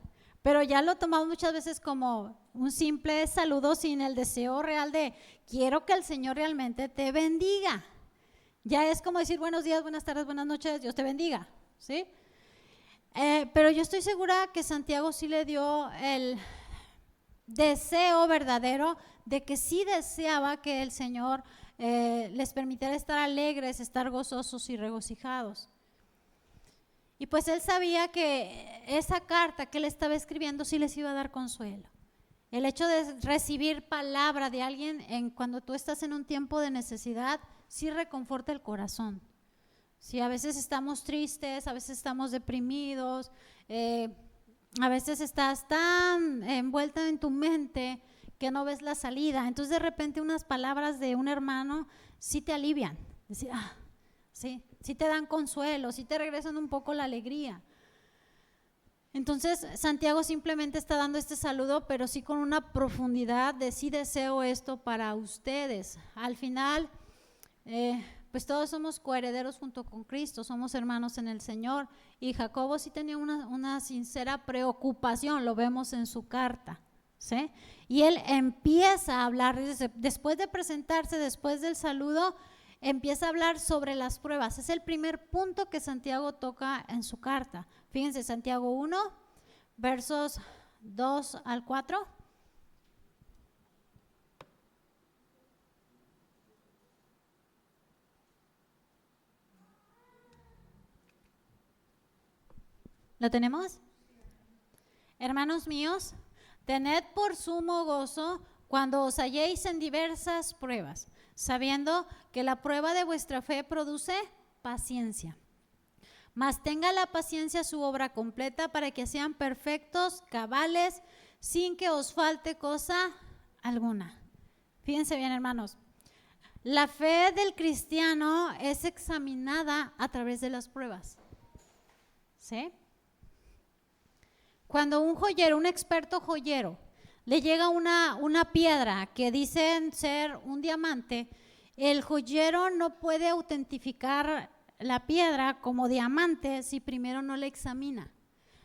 pero ya lo tomamos muchas veces como un simple saludo sin el deseo real de quiero que el Señor realmente te bendiga. Ya es como decir buenos días, buenas tardes, buenas noches, Dios te bendiga, ¿sí? Pero yo estoy segura que Santiago sí le dio el deseo verdadero de que sí deseaba que el Señor les permitiera estar alegres, estar gozosos y regocijados. Y pues él sabía que esa carta que él estaba escribiendo sí les iba a dar consuelo. El hecho de recibir palabra de alguien cuando tú estás en un tiempo de necesidad sí reconforta el corazón. Sí, a veces estamos tristes, a veces estamos deprimidos, a veces estás tan envuelta en tu mente que no ves la salida. Entonces de repente unas palabras de un hermano sí te alivian, decir, sí te dan consuelo, sí te regresan un poco la alegría. Entonces Santiago simplemente está dando este saludo, pero sí con una profundidad de sí deseo esto para ustedes. Al final, pues todos somos coherederos junto con Cristo, somos hermanos en el Señor. Y Jacobo sí tenía una sincera preocupación, lo vemos en su carta, ¿sí? Y él empieza a hablar, después de presentarse, después del saludo, empieza a hablar sobre las pruebas. Es el primer punto que Santiago toca en su carta. Fíjense, Santiago 1, versos 2 al 4. ¿Lo tenemos? Hermanos míos, tened por sumo gozo cuando os halléis en diversas pruebas, sabiendo que la prueba de vuestra fe produce paciencia. Mas tenga la paciencia su obra completa para que sean perfectos, cabales, sin que os falte cosa alguna. Fíjense bien, hermanos. La fe del cristiano es examinada a través de las pruebas. ¿Sí? Cuando un joyero, un experto joyero, le llega una piedra que dicen ser un diamante, el joyero no puede autentificar la piedra como diamante si primero no la examina.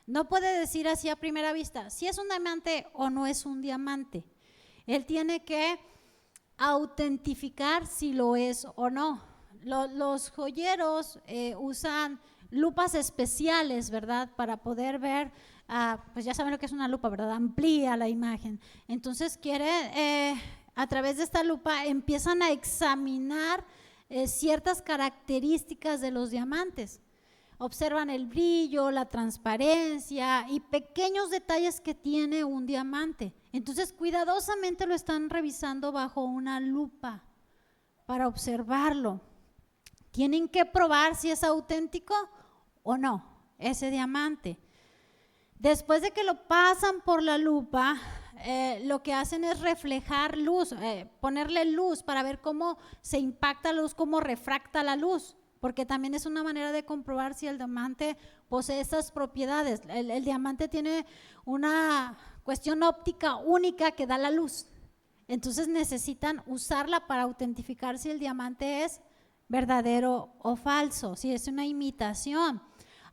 No puede decir así a primera vista si es un diamante o no es un diamante. Él tiene que autentificar si lo es o no. Los joyeros usan lupas especiales, ¿verdad? Para poder ver, pues ya saben lo que es una lupa, ¿verdad? Amplía la imagen. Entonces a través de esta lupa empiezan a examinar ciertas características de los diamantes. Observan el brillo, la transparencia y pequeños detalles que tiene un diamante. Entonces cuidadosamente lo están revisando bajo una lupa para observarlo. Tienen que probar si es auténtico o no ese diamante. Después de que lo pasan por la lupa, lo que hacen es reflejar luz, ponerle luz para ver cómo se impacta la luz, cómo refracta la luz, porque también es una manera de comprobar si el diamante posee esas propiedades. El diamante tiene una cuestión óptica única que da la luz, entonces necesitan usarla para autentificar si el diamante es verdadero o falso, si es una imitación.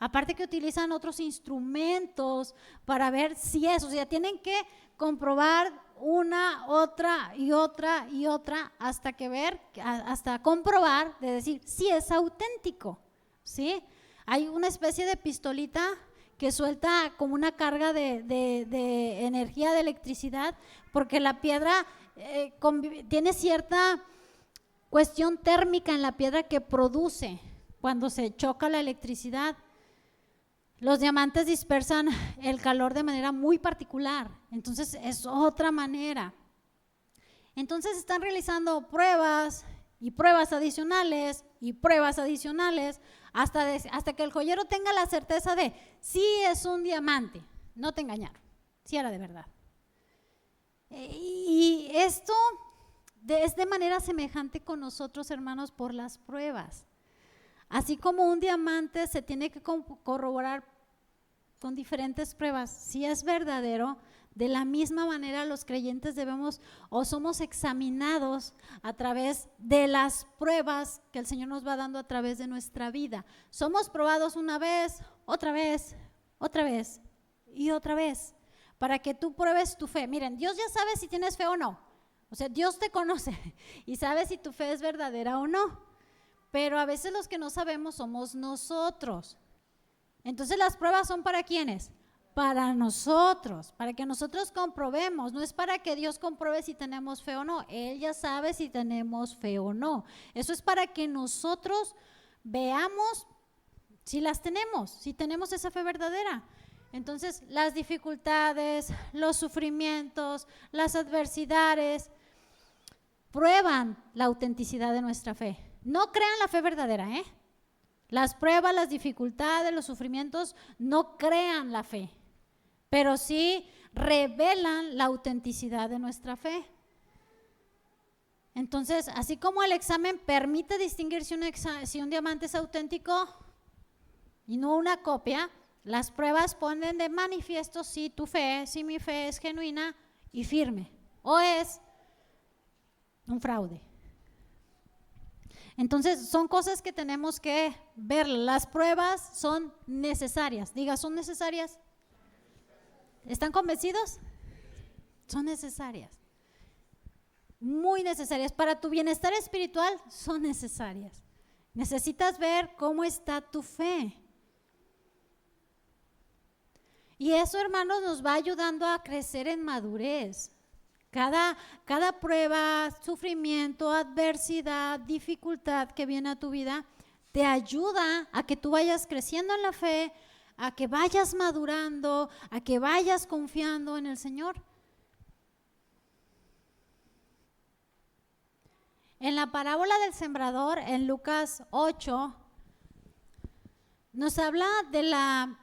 Aparte que utilizan otros instrumentos para ver si es, o sea, tienen que comprobar una, otra y otra y otra hasta comprobar, de decir si es auténtico, ¿sí? Hay una especie de pistolita que suelta como una carga de energía, de electricidad, porque la piedra tiene cierta cuestión térmica en la piedra que produce cuando se choca la electricidad. Los diamantes dispersan el calor de manera muy particular, entonces es otra manera. Entonces están realizando pruebas y pruebas adicionales y pruebas adicionales hasta que el joyero tenga la certeza de sí es un diamante, no te engañaron, sí era de verdad. Y esto es de manera semejante con nosotros, hermanos, por las pruebas. Así como un diamante se tiene que corroborar con diferentes pruebas si es verdadero, de la misma manera los creyentes debemos o somos examinados a través de las pruebas que el Señor nos va dando a través de nuestra vida. Somos probados una vez, otra vez y otra vez, para que tú pruebes tu fe. Miren, Dios ya sabe si tienes fe o no. O sea, Dios te conoce y sabe si tu fe es verdadera o no. Pero a veces los que no sabemos somos nosotros. Entonces las pruebas son ¿para quiénes? Para nosotros, para que nosotros comprobemos. No es para que Dios compruebe si tenemos fe o no. Él ya sabe si tenemos fe o no. Eso es para que nosotros veamos si las tenemos, si tenemos esa fe verdadera. Entonces las dificultades, los sufrimientos, las adversidades prueban la autenticidad de nuestra fe. No crean la fe verdadera, ¿eh? Las pruebas, las dificultades, los sufrimientos no crean la fe, pero sí revelan la autenticidad de nuestra fe. Entonces, así como el examen permite distinguir si un diamante es auténtico y no una copia, las pruebas ponen de manifiesto si mi fe es genuina y firme o es un fraude. Entonces son cosas que tenemos que ver. Las pruebas son necesarias. Diga, ¿son necesarias? ¿Están convencidos? Son necesarias. Muy necesarias. Para tu bienestar espiritual son necesarias. Necesitas ver cómo está tu fe. Y eso, hermanos, nos va ayudando a crecer en madurez. Cada prueba, sufrimiento, adversidad, dificultad que viene a tu vida te ayuda a que tú vayas creciendo en la fe, a que vayas madurando, a que vayas confiando en el Señor. En la parábola del sembrador, en Lucas 8, nos habla de la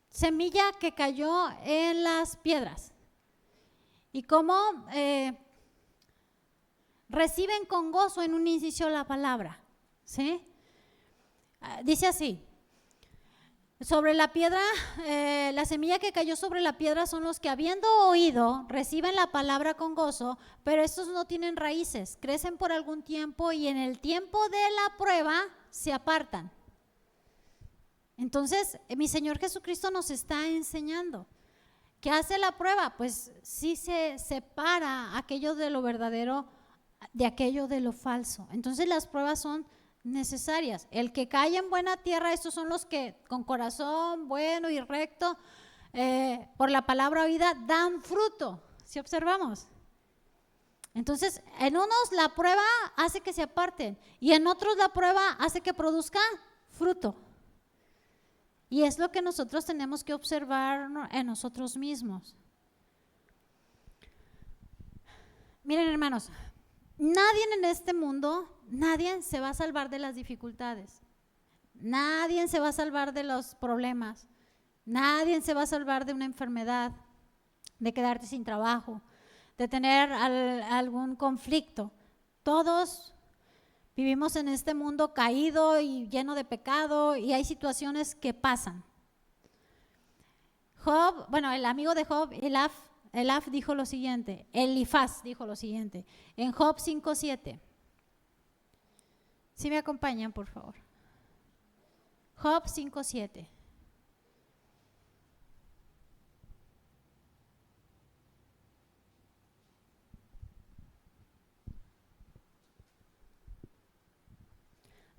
semilla que cayó en las piedras y cómo reciben con gozo en un inicio la palabra, ¿sí? Dice así: sobre la piedra, la semilla que cayó sobre la piedra son los que, habiendo oído, reciben la palabra con gozo, pero estos no tienen raíces, crecen por algún tiempo y en el tiempo de la prueba se apartan. Entonces, mi Señor Jesucristo nos está enseñando. ¿Qué hace la prueba? Pues sí se separa aquello de lo verdadero de aquello de lo falso. Entonces las pruebas son necesarias. El que cae en buena tierra, estos son los que con corazón bueno y recto, por la palabra oída, dan fruto. ¿Sí observamos? Entonces, en unos la prueba hace que se aparten y en otros la prueba hace que produzca fruto. Y es lo que nosotros tenemos que observar en nosotros mismos. Miren, hermanos, nadie en este mundo, nadie se va a salvar de las dificultades. Nadie se va a salvar de los problemas. Nadie se va a salvar de una enfermedad, de quedarte sin trabajo, de tener algún conflicto. Todos vivimos en este mundo caído y lleno de pecado y hay situaciones que pasan. Job, bueno, el amigo de Job, Elifaz dijo lo siguiente, en Job 5:7. Si me acompañan, por favor. Job 5:7.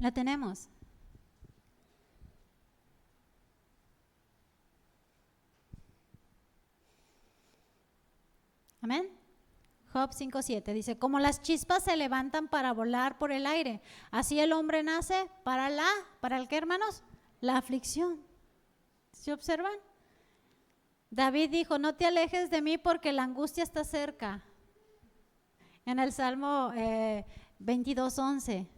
La tenemos. Amén. Job 5:7 dice: como las chispas se levantan para volar por el aire, así el hombre nace ¿para el qué, hermanos? La aflicción. ¿Se observan? David dijo: no te alejes de mí porque la angustia está cerca. En el Salmo 22:11.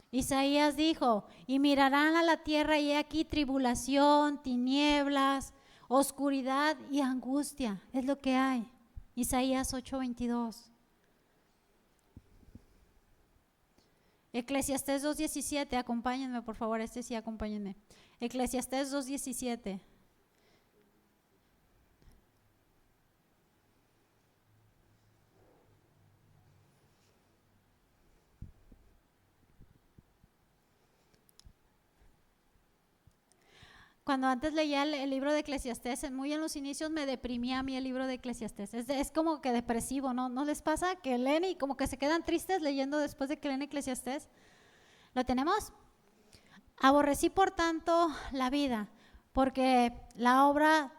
Isaías dijo: y mirarán a la tierra y he aquí tribulación, tinieblas, oscuridad y angustia. Es lo que hay. Isaías 8:22. Eclesiastés 2:17. Acompáñenme, por favor. Sí, acompáñenme. Eclesiastés 2:17. Cuando antes leía el libro de Eclesiastés, muy en los inicios me deprimía a mí el libro de Eclesiastés. Es como que depresivo, ¿no? ¿No les pasa que leen y como que se quedan tristes leyendo después de que leen Eclesiastés? ¿Lo tenemos? Aborrecí por tanto la vida, porque la obra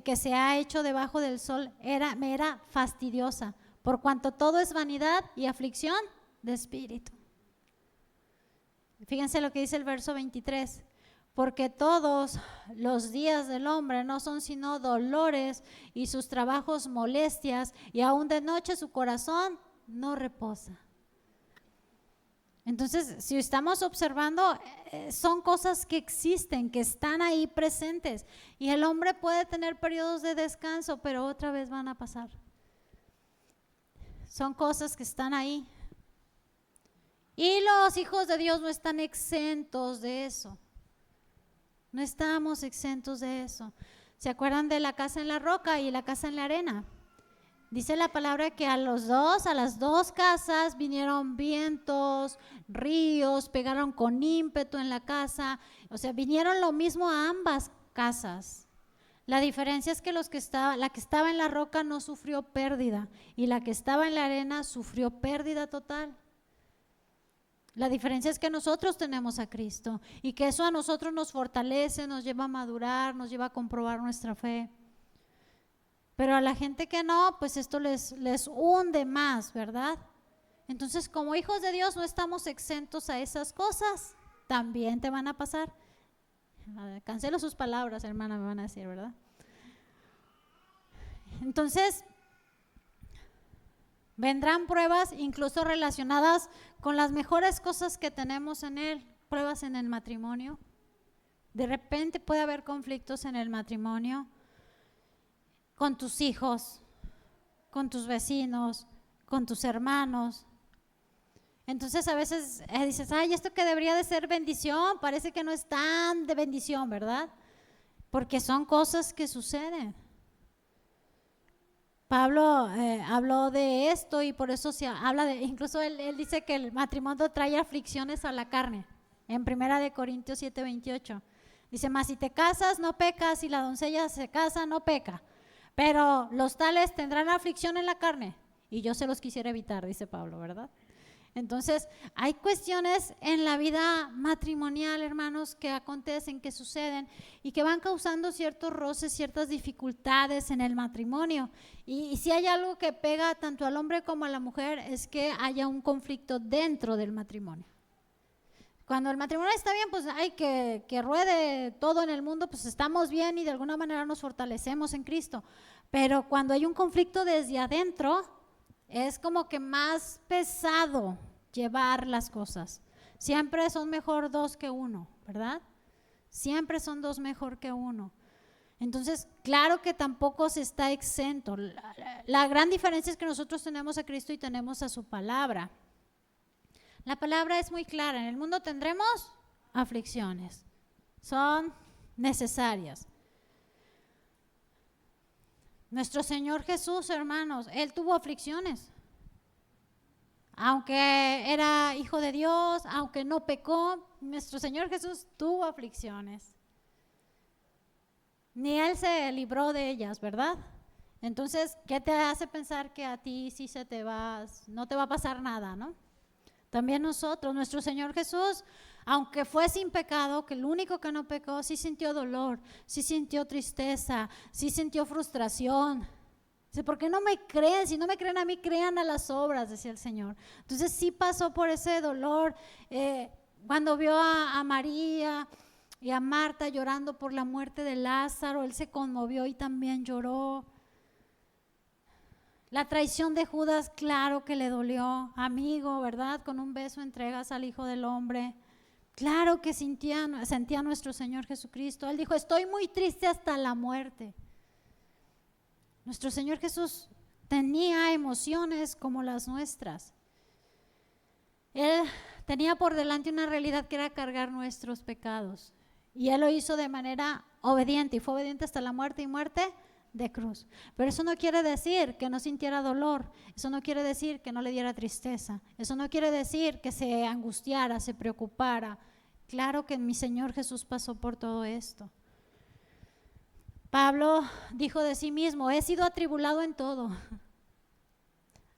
que se ha hecho debajo del sol me era fastidiosa, por cuanto todo es vanidad y aflicción de espíritu. Fíjense lo que dice el verso 23. Porque todos los días del hombre no son sino dolores y sus trabajos molestias, y aún de noche su corazón no reposa. Entonces, si estamos observando, son cosas que existen, que están ahí presentes, y el hombre puede tener periodos de descanso, pero otra vez van a pasar. Son cosas que están ahí. Y los hijos de Dios no están exentos de eso. No estamos exentos de eso. ¿Se acuerdan de la casa en la roca y la casa en la arena? Dice la palabra que a las dos casas vinieron vientos, ríos, pegaron con ímpetu en la casa. O sea, vinieron lo mismo a ambas casas. La diferencia es que la que estaba en la roca no sufrió pérdida y la que estaba en la arena sufrió pérdida total. La diferencia es que nosotros tenemos a Cristo y que eso a nosotros nos fortalece, nos lleva a madurar, nos lleva a comprobar nuestra fe. Pero a la gente que no, pues esto les hunde más, ¿verdad? Entonces, como hijos de Dios no estamos exentos a esas cosas. también te van a pasar. Cancelo sus palabras, hermana, me van a decir, ¿verdad? Entonces, vendrán pruebas incluso relacionadas con las mejores cosas que tenemos en Él, pruebas en el matrimonio. De repente puede haber conflictos en el matrimonio, con tus hijos, con tus vecinos, con tus hermanos. Entonces a veces dices, ay, esto que debería de ser bendición, parece que no es tan de bendición, ¿verdad? Porque son cosas que suceden. Pablo habló de esto y por eso se habla de, incluso él dice que el matrimonio trae aflicciones a la carne, en 1 Corintios 7:28. Dice, mas si te casas no pecas, si la doncella se casa no peca, pero los tales tendrán aflicción en la carne y yo se los quisiera evitar, dice Pablo, ¿verdad? Entonces, hay cuestiones en la vida matrimonial, hermanos, que acontecen, que suceden y que van causando ciertos roces, ciertas dificultades en el matrimonio. Y si hay algo que pega tanto al hombre como a la mujer, es que haya un conflicto dentro del matrimonio. Cuando el matrimonio está bien, pues hay que ruede todo en el mundo, pues estamos bien y de alguna manera nos fortalecemos en Cristo. Pero cuando hay un conflicto desde adentro, es como que más pesado llevar las cosas. Siempre son mejor dos que uno, ¿verdad? Siempre son dos mejor que uno. Entonces, claro que tampoco se está exento. La gran diferencia es que nosotros tenemos a Cristo y tenemos a su palabra. La palabra es muy clara. En el mundo tendremos aflicciones. Son necesarias. Nuestro Señor Jesús, hermanos, Él tuvo aflicciones. Aunque era hijo de Dios, aunque no pecó, nuestro Señor Jesús tuvo aflicciones. Ni Él se libró de ellas, ¿verdad? Entonces, ¿qué te hace pensar que a ti sí no te va a pasar nada, ¿no? También nosotros, nuestro Señor Jesús, aunque fue sin pecado, que el único que no pecó, sí sintió dolor, sí sintió tristeza, sí sintió frustración. Dice, ¿por qué no me creen? Si no me creen a mí, crean a las obras, decía el Señor. Entonces sí pasó por ese dolor. Cuando vio a María y a Marta llorando por la muerte de Lázaro, Él se conmovió y también lloró. La traición de Judas, claro que le dolió. Amigo, ¿verdad? Con un beso entregas al Hijo del Hombre. Claro que sentía nuestro Señor Jesucristo. Él dijo, estoy muy triste hasta la muerte. Nuestro Señor Jesús tenía emociones como las nuestras. Él tenía por delante una realidad que era cargar nuestros pecados. Y Él lo hizo de manera obediente y fue obediente hasta la muerte y muerte de cruz. Pero eso no quiere decir que no sintiera dolor, eso no quiere decir que no le diera tristeza, eso no quiere decir que se angustiara, se preocupara. Claro que mi Señor Jesús pasó por todo esto. Pablo dijo de sí mismo, he sido atribulado en todo.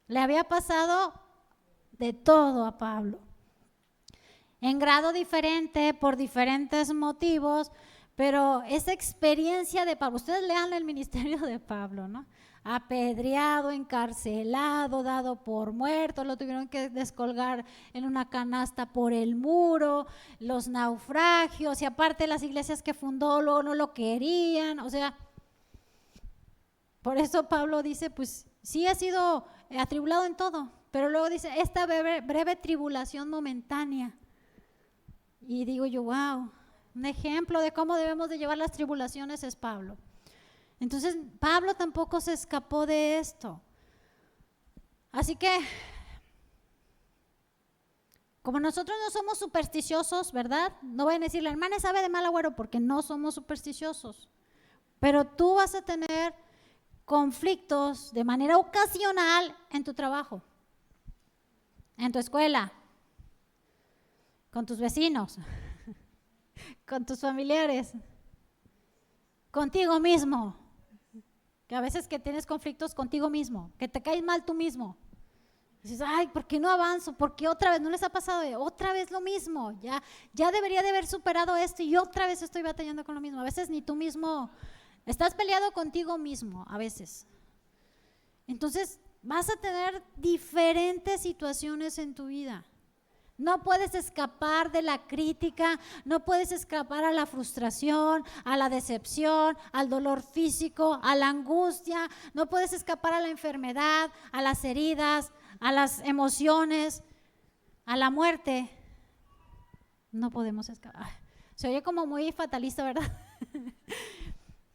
Le había pasado de todo a Pablo, en grado diferente, por diferentes motivos. Pero esa experiencia de Pablo, ustedes lean el ministerio de Pablo, ¿no? Apedreado, encarcelado, dado por muerto, lo tuvieron que descolgar en una canasta por el muro, los naufragios y aparte las iglesias que fundó luego no lo querían, o sea, por eso Pablo dice, pues sí ha sido atribulado en todo, pero luego dice, esta breve tribulación momentánea. Y digo yo, wow. Un ejemplo de cómo debemos de llevar las tribulaciones es Pablo. Entonces, Pablo tampoco se escapó de esto. Así que, como nosotros no somos supersticiosos, ¿verdad? No vayan a decir, la hermana sabe de mal agüero, porque no somos supersticiosos. Pero tú vas a tener conflictos de manera ocasional en tu trabajo, en tu escuela, con tus vecinos, con tus familiares, contigo mismo, que a veces que tienes conflictos contigo mismo, que te caes mal tú mismo. Dices, ay, ¿por qué no avanzo? ¿Por qué otra vez? ¿No les ha pasado? Otra vez lo mismo, ya debería de haber superado esto y otra vez estoy batallando con lo mismo. A veces ni tú mismo, estás peleado contigo mismo, a veces. Entonces vas a tener diferentes situaciones en tu vida. No puedes escapar de la crítica, no puedes escapar a la frustración, a la decepción, al dolor físico, a la angustia, no puedes escapar a la enfermedad, a las heridas, a las emociones, a la muerte. No podemos escapar. Se oye como muy fatalista, ¿verdad?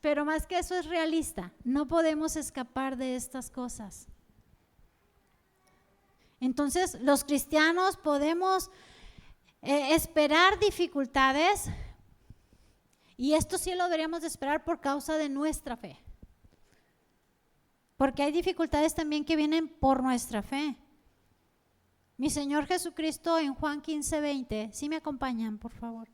Pero más que eso es realista. No podemos escapar de estas cosas. Entonces, los cristianos podemos esperar dificultades, y esto sí lo deberíamos de esperar por causa de nuestra fe. Porque hay dificultades también que vienen por nuestra fe. Mi Señor Jesucristo en Juan 15:20, ¿sí me acompañan, por favor?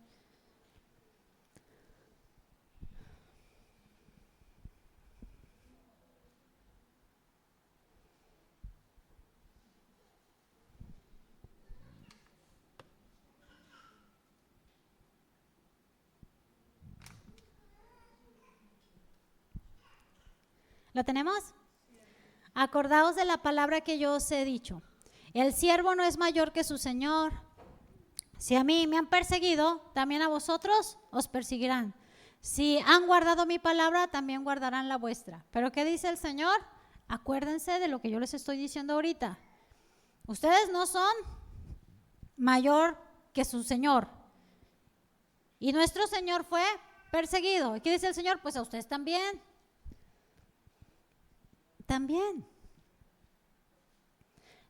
¿Lo tenemos? Acordaos de la palabra que yo os he dicho. El siervo no es mayor que su Señor. Si a mí me han perseguido, también a vosotros os perseguirán. Si han guardado mi palabra, también guardarán la vuestra. ¿Pero qué dice el Señor? Acuérdense de lo que yo les estoy diciendo ahorita. Ustedes no son mayor que su Señor. Y nuestro Señor fue perseguido. ¿Y qué dice el Señor? Pues a ustedes también. También.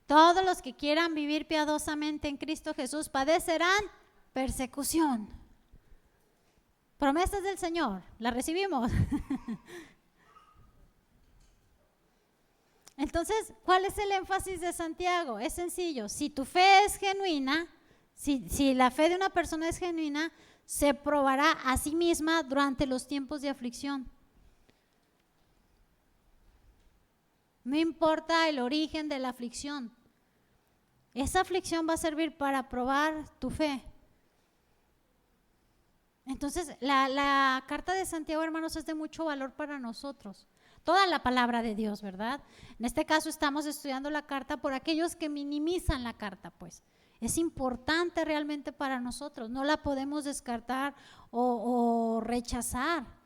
Todos los que quieran vivir piadosamente en Cristo Jesús padecerán persecución. Promesas del Señor, las recibimos. Entonces, ¿cuál es el énfasis de Santiago? Es sencillo. Si tu fe es genuina, si la fe de una persona es genuina, se probará a sí misma durante los tiempos de aflicción. No importa el origen de la aflicción. Esa aflicción va a servir para probar tu fe. Entonces, la carta de Santiago, hermanos, es de mucho valor para nosotros. Toda la palabra de Dios, ¿verdad? En este caso estamos estudiando la carta por aquellos que minimizan la carta, pues. Es importante realmente para nosotros. No la podemos descartar o rechazar.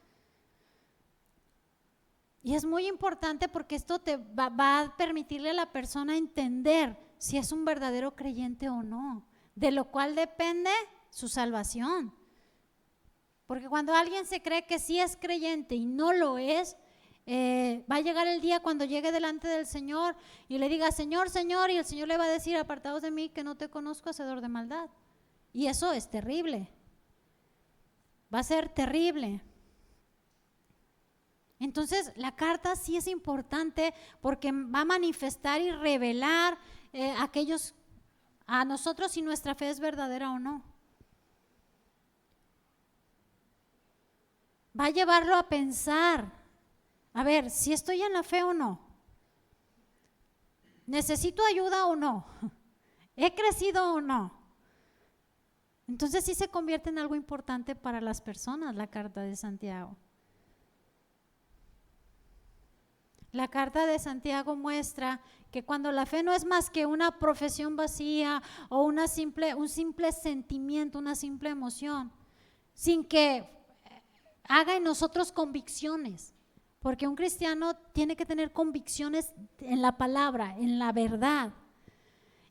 Y es muy importante porque esto te va a permitirle a la persona entender si es un verdadero creyente o no, de lo cual depende su salvación. Porque cuando alguien se cree que sí es creyente y no lo es, va a llegar el día cuando llegue delante del Señor y le diga, Señor, Señor, y el Señor le va a decir, apartaos de mí que no te conozco, hacedor de maldad. Y eso es terrible. Va a ser terrible. Entonces, la carta sí es importante porque va a manifestar y revelar a nosotros si nuestra fe es verdadera o no. Va a llevarlo a pensar, a ver, si estoy en la fe o no. ¿Necesito ayuda o no? ¿He crecido o no? Entonces sí se convierte en algo importante para las personas la carta de Santiago. La carta de Santiago muestra que cuando la fe no es más que una profesión vacía o un simple sentimiento, una simple emoción, sin que haga en nosotros convicciones, porque un cristiano tiene que tener convicciones en la palabra, en la verdad.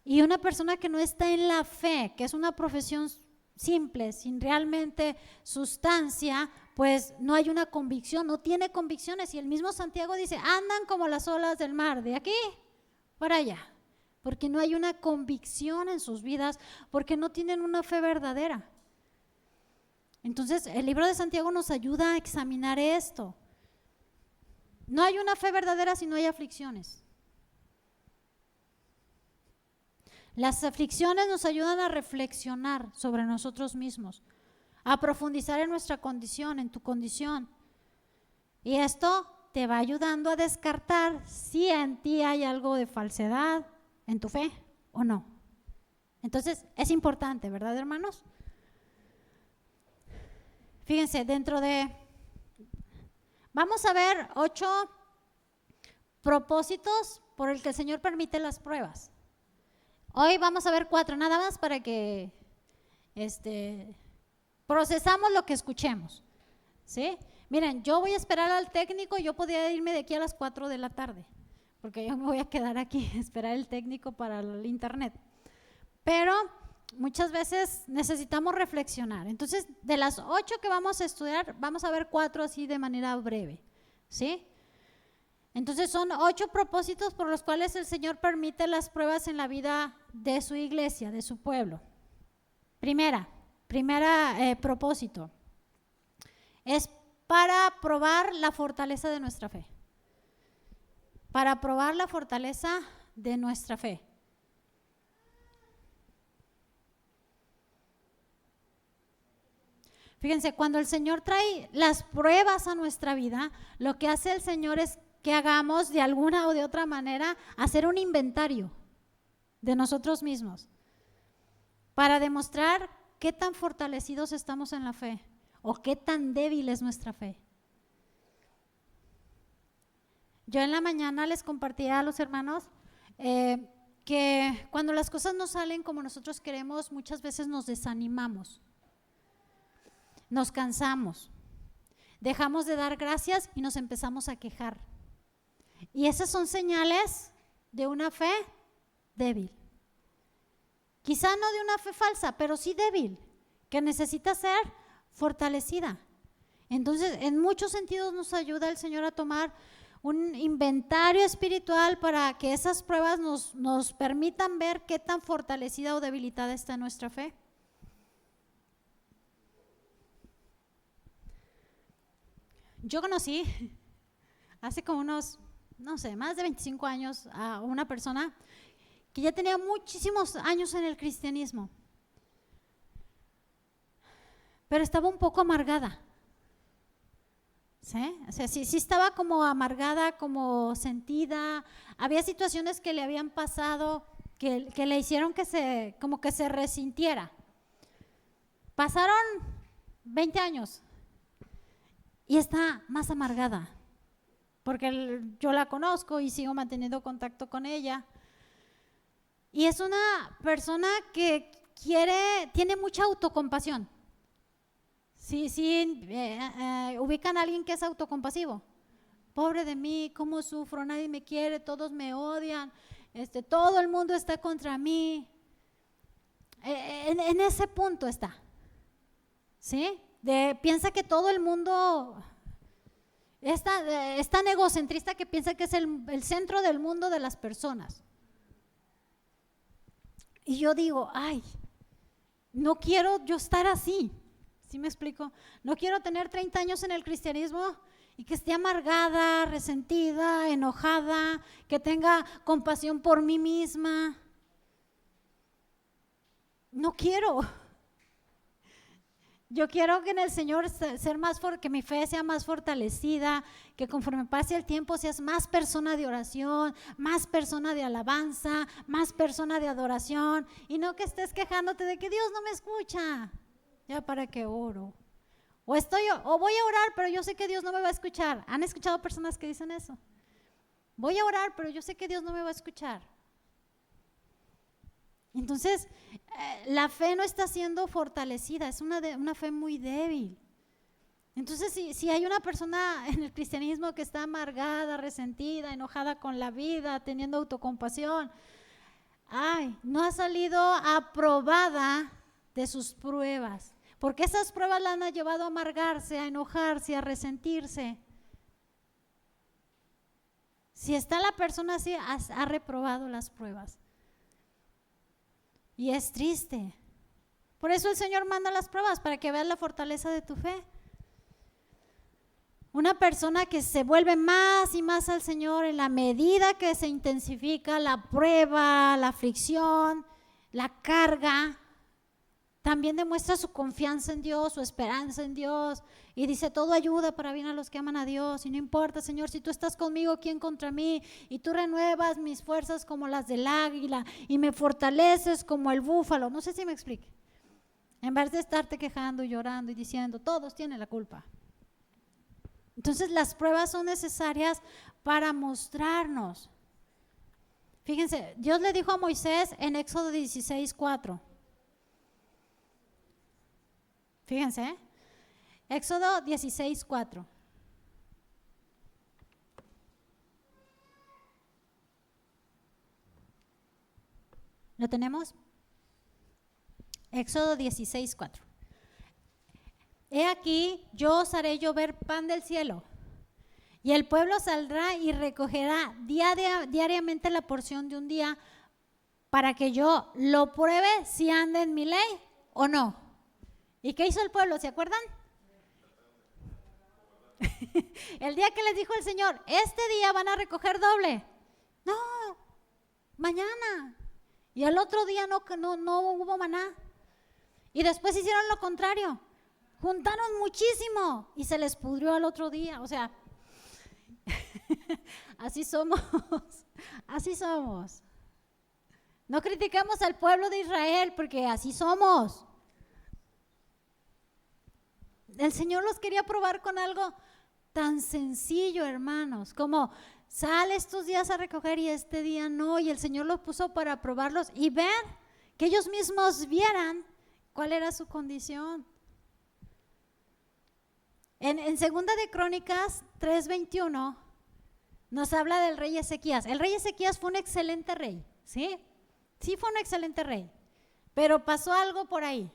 Y una persona que no está en la fe, que es una profesión simple, sin realmente sustancia, pues no hay una convicción, no tiene convicciones. Y el mismo Santiago dice, andan como las olas del mar, de aquí para allá, porque no hay una convicción en sus vidas, porque no tienen una fe verdadera. Entonces, el libro de Santiago nos ayuda a examinar esto. No hay una fe verdadera si no hay aflicciones. Las aflicciones nos ayudan a reflexionar sobre nosotros mismos, a profundizar en nuestra condición, en tu condición. Y esto te va ayudando a descartar si en ti hay algo de falsedad en tu fe o no. Entonces, es importante, ¿verdad, hermanos? Fíjense, vamos a ver 8 propósitos por el que el Señor permite las pruebas. Hoy vamos a ver 4, nada más para que procesamos lo que escuchemos, ¿sí? Miren, yo voy a esperar al técnico, yo podría irme de aquí a las 4 de la tarde, porque yo me voy a quedar aquí, esperar el técnico para el internet. Pero muchas veces necesitamos reflexionar. Entonces, de las 8 que vamos a estudiar, vamos a ver 4 así de manera breve, ¿sí? Entonces son 8 propósitos por los cuales el Señor permite las pruebas en la vida de su iglesia, de su pueblo. Primera propósito es para probar la fortaleza de nuestra fe. Para probar la fortaleza de nuestra fe. Fíjense, cuando el Señor trae las pruebas a nuestra vida, lo que hace el Señor es que hagamos de alguna o de otra manera hacer un inventario de nosotros mismos para demostrar qué tan fortalecidos estamos en la fe o qué tan débil es nuestra fe. Yo en la mañana les compartía a los hermanos que cuando las cosas no salen como nosotros queremos, muchas veces nos desanimamos, nos cansamos, dejamos de dar gracias y nos empezamos a quejar. Y esas son señales de una fe débil. Quizá no de una fe falsa, pero sí débil, que necesita ser fortalecida. Entonces, en muchos sentidos nos ayuda el Señor a tomar un inventario espiritual para que esas pruebas nos permitan ver qué tan fortalecida o debilitada está nuestra fe. Yo conocí hace como unos, no sé, más de 25 años a una persona que ya tenía muchísimos años en el cristianismo, pero estaba un poco amargada. ¿Sí? O sea, sí estaba como amargada, como sentida. Había situaciones que le habían pasado que le hicieron como que se resintiera. Pasaron 20 años y está más amargada, porque yo la conozco y sigo manteniendo contacto con ella. Y es una persona que tiene mucha autocompasión. Sí, ubican a alguien que es autocompasivo. Pobre de mí, cómo sufro, nadie me quiere, todos me odian, todo el mundo está contra mí. En ese punto está, ¿sí? Piensa que todo el mundo es tan egocentrista que piensa que es el centro del mundo de las personas. Y yo digo, ay, no quiero yo estar así. ¿Sí me explico? No quiero tener 30 años en el cristianismo y que esté amargada, resentida, enojada, que tenga compasión por mí misma. No quiero. Yo quiero que en el Señor que mi fe sea más fortalecida, que conforme pase el tiempo seas más persona de oración, más persona de alabanza, más persona de adoración, y no que estés quejándote de que Dios no me escucha. Ya para qué oro. O voy a orar, pero yo sé que Dios no me va a escuchar. ¿Han escuchado personas que dicen eso? Voy a orar, pero yo sé que Dios no me va a escuchar. Entonces, la fe no está siendo fortalecida, es una fe muy débil. Entonces, si hay una persona en el cristianismo que está amargada, resentida, enojada con la vida, teniendo autocompasión, no ha salido aprobada de sus pruebas, porque esas pruebas la han llevado a amargarse, a enojarse, a resentirse. Si está la persona así, ha reprobado las pruebas. Y es triste. Por eso el Señor manda las pruebas, para que veas la fortaleza de tu fe. Una persona que se vuelve más y más al Señor en la medida que se intensifica la prueba, la aflicción, la carga, también demuestra su confianza en Dios, su esperanza en Dios, y dice: todo ayuda para bien a los que aman a Dios, y no importa, Señor, si tú estás conmigo, ¿quién contra mí? Y tú renuevas mis fuerzas como las del águila y me fortaleces como el búfalo. No sé si me explique. En vez de estarte quejando, llorando y diciendo todos tienen la culpa. Entonces las pruebas son necesarias para mostrarnos Fíjense, Dios le dijo a Moisés en Éxodo 16:4. Fíjense, Éxodo 16:4. ¿Lo tenemos? Éxodo 16:4. He aquí, yo os haré llover pan del cielo, y el pueblo saldrá y recogerá diariamente la porción de un día, para que yo lo pruebe si anda en mi ley o no. ¿Y qué hizo el pueblo? ¿Se acuerdan? El día que les dijo el Señor, este día van a recoger doble. No, mañana. Y al otro día no hubo maná. Y después hicieron lo contrario. Juntaron muchísimo y se les pudrió al otro día. O sea, así somos. Así somos. No critiquemos al pueblo de Israel porque así somos. El Señor los quería probar con algo tan sencillo, hermanos, como sale estos días a recoger y este día no, y el Señor los puso para probarlos y ver, que ellos mismos vieran cuál era su condición. En Segunda de Crónicas 3:21 nos habla del rey Ezequías. El rey Ezequías fue un excelente rey, ¿sí? Sí fue un excelente rey, pero pasó algo por ahí,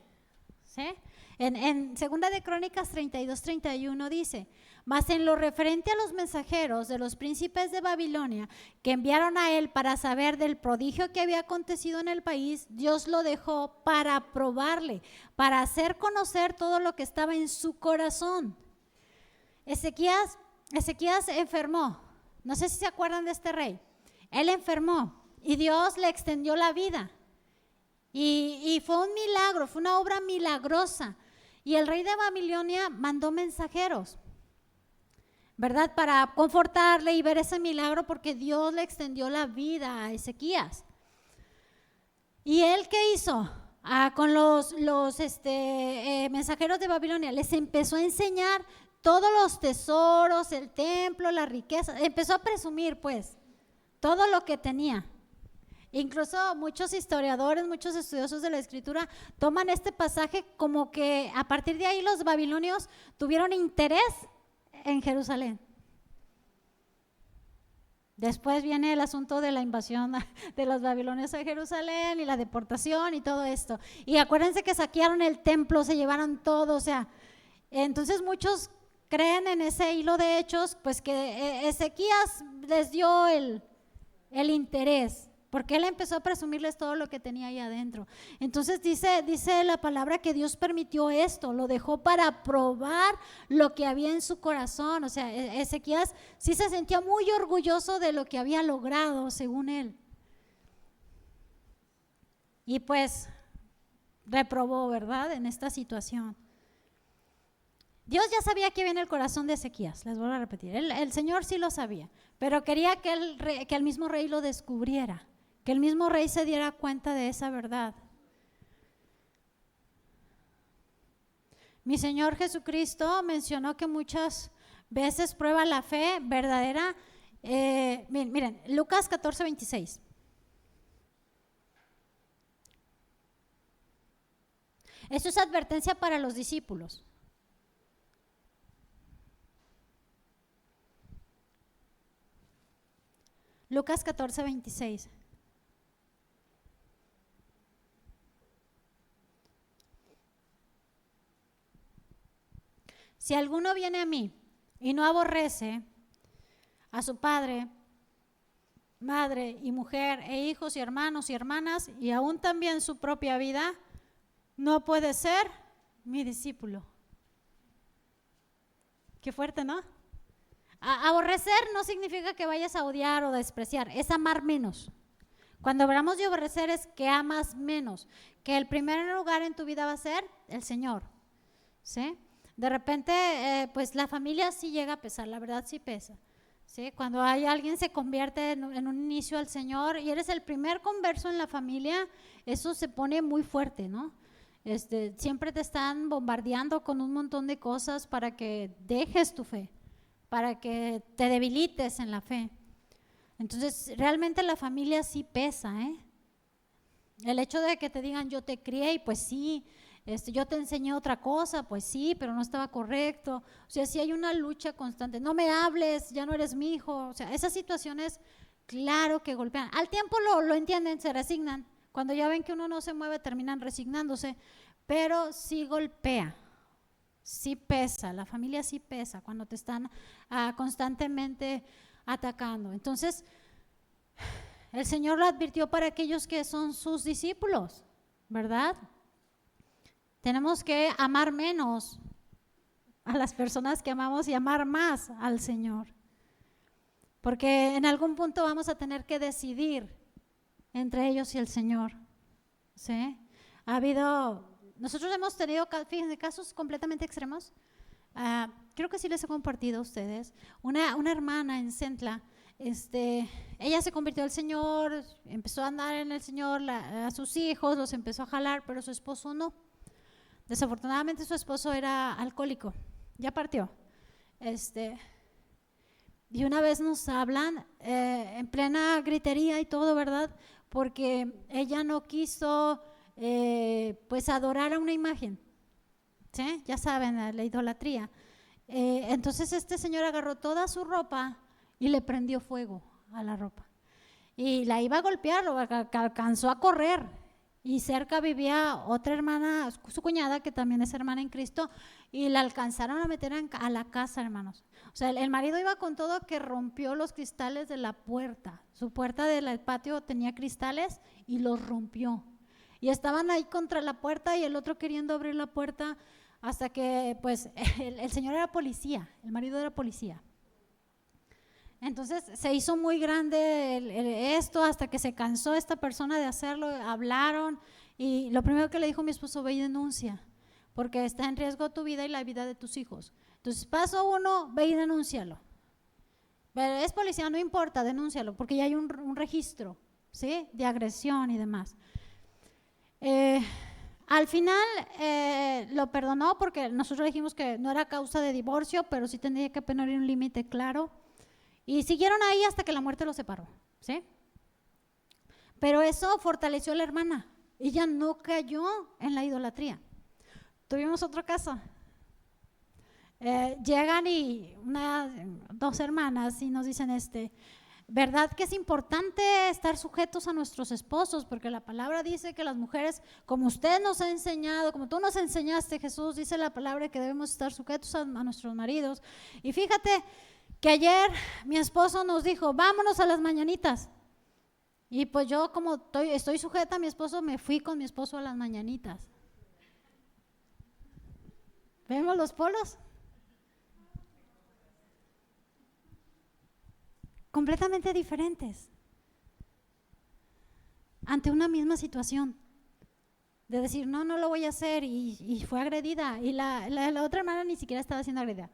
¿sí? En Segunda de Crónicas 32:31 dice: mas en lo referente a los mensajeros de los príncipes de Babilonia que enviaron a él para saber del prodigio que había acontecido en el país, Dios lo dejó para probarle, para hacer conocer todo lo que estaba en su corazón. Ezequías enfermó. No sé si se acuerdan de este rey. Él enfermó y Dios le extendió la vida. Y fue un milagro, fue una obra milagrosa. Y el rey de Babilonia mandó mensajeros, ¿verdad? Para confortarle y ver ese milagro, porque Dios le extendió la vida a Ezequías. ¿Y él qué hizo? Con los mensajeros de Babilonia les empezó a enseñar todos los tesoros, el templo, la riqueza. Empezó a presumir, pues, todo lo que tenía. Incluso muchos historiadores, muchos estudiosos de la escritura toman este pasaje como que a partir de ahí los babilonios tuvieron interés en Jerusalén. Después viene el asunto de la invasión de los babilonios a Jerusalén y la deportación y todo esto. Y acuérdense que saquearon el templo, se llevaron todo, o sea, entonces muchos creen en ese hilo de hechos, pues que Ezequías les dio el interés, porque él empezó a presumirles todo lo que tenía ahí adentro. Entonces dice la palabra que Dios permitió esto, lo dejó para probar lo que había en su corazón. O sea, Ezequías sí se sentía muy orgulloso de lo que había logrado, según él. Y pues reprobó, ¿verdad?, en esta situación. Dios ya sabía que había en el corazón de Ezequías, les vuelvo a repetir, el Señor sí lo sabía, pero quería que el mismo rey lo descubriera, que el mismo rey se diera cuenta de esa verdad. Mi Señor Jesucristo mencionó que muchas veces prueba la fe verdadera. Miren, Lucas 14:26. Esto es advertencia para los discípulos. Lucas 14:26. Si alguno viene a mí y no aborrece a su padre, madre y mujer e hijos y hermanos y hermanas y aún también su propia vida, no puede ser mi discípulo. Qué fuerte, ¿no? Aborrecer no significa que vayas a odiar o despreciar, es amar menos. Cuando hablamos de aborrecer es que amas menos, que el primer lugar en tu vida va a ser el Señor, ¿sí? De repente, pues la familia sí llega a pesar, la verdad sí pesa, ¿sí? Cuando alguien se convierte en un inicio al Señor y eres el primer converso en la familia, eso se pone muy fuerte, ¿no? Siempre te están bombardeando con un montón de cosas para que dejes tu fe, para que te debilites en la fe. Entonces, realmente la familia sí pesa, ¿eh? El hecho de que te digan yo te crié y pues sí, yo te enseñé otra cosa, pues sí, pero no estaba correcto. O sea, sí hay una lucha constante. No me hables, ya no eres mi hijo. O sea, esas situaciones, claro que golpean. Al tiempo lo entienden, se resignan. Cuando ya ven que uno no se mueve, terminan resignándose. Pero sí golpea, sí pesa. La familia sí pesa cuando te están constantemente atacando. Entonces, el Señor lo advirtió para aquellos que son sus discípulos, ¿verdad? Tenemos que amar menos a las personas que amamos y amar más al Señor. Porque en algún punto vamos a tener que decidir entre ellos y el Señor. ¿Sí? Nosotros hemos tenido, fíjense, casos completamente extremos. Creo que sí les he compartido a ustedes. Una hermana en Centla, ella se convirtió al Señor, empezó a andar en el Señor, a sus hijos los empezó a jalar, pero su esposo no. Desafortunadamente su esposo era alcohólico, ya partió. Y una vez nos hablan en plena gritería y todo, ¿verdad? Porque ella no quiso pues adorar a una imagen, ¿sí? Ya saben, la idolatría. Entonces este señor agarró toda su ropa y le prendió fuego a la ropa. Y la iba a golpear, alcanzó a correr. Y cerca vivía otra hermana, su cuñada, que también es hermana en Cristo, y la alcanzaron a meter a la casa, hermanos. O sea, el marido iba con todo que rompió los cristales de la puerta. Su puerta del patio tenía cristales y los rompió. Y estaban ahí contra la puerta y el otro queriendo abrir la puerta hasta que, pues, el señor era policía, el marido era policía. Entonces se hizo muy grande esto hasta que se cansó esta persona de hacerlo, hablaron y lo primero que le dijo mi esposo, ve y denuncia, porque está en riesgo tu vida y la vida de tus hijos. Entonces paso 1, ve y denúncialo. Pero es policía, no importa, denúncialo, porque ya hay un registro, ¿sí? De agresión y demás. Al final lo perdonó porque nosotros dijimos que no era causa de divorcio, pero sí tendría que poner un límite claro. Y siguieron ahí hasta que la muerte los separó, ¿sí? Pero eso fortaleció a la hermana. Ella no cayó en la idolatría. Tuvimos otro caso. Llegan y dos hermanas y nos dicen ¿verdad que es importante estar sujetos a nuestros esposos? Porque la palabra dice que las mujeres, como usted nos ha enseñado, como tú nos enseñaste, Jesús, dice la palabra que debemos estar sujetos a nuestros maridos. Y fíjate que ayer mi esposo nos dijo, vámonos a las mañanitas. Y pues yo como estoy sujeta a mi esposo, me fui con mi esposo a las mañanitas. ¿Vemos los polos? Completamente diferentes. Ante una misma situación. De decir, no lo voy a hacer y fue agredida. Y la otra hermana ni siquiera estaba siendo agredida.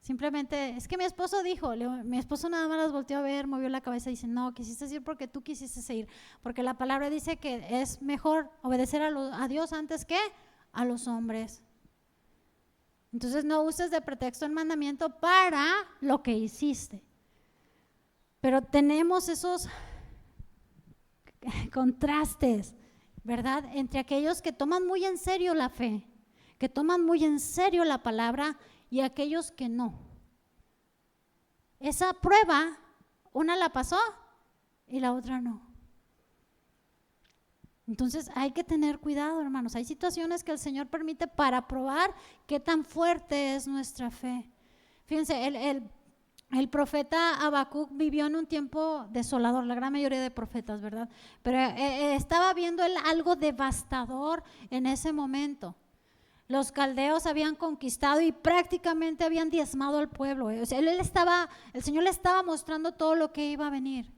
Simplemente, es que mi esposo dijo, mi esposo nada más las volteó a ver, movió la cabeza y dice, no, quisiste ir porque tú quisiste ir, porque la palabra dice que es mejor obedecer a Dios antes que a los hombres. Entonces no uses de pretexto el mandamiento para lo que hiciste. Pero tenemos esos contrastes, ¿verdad? Entre aquellos que toman muy en serio la fe, que toman muy en serio la palabra y aquellos que no. Esa prueba, una la pasó y la otra no. Entonces hay que tener cuidado, hermanos. Hay situaciones que el Señor permite para probar qué tan fuerte es nuestra fe. Fíjense, el profeta Habacuc vivió en un tiempo desolador, la gran mayoría de profetas, ¿verdad? Pero estaba viendo él algo devastador en ese momento. Los caldeos habían conquistado y prácticamente habían diezmado al pueblo. O sea, el Señor le estaba mostrando todo lo que iba a venir.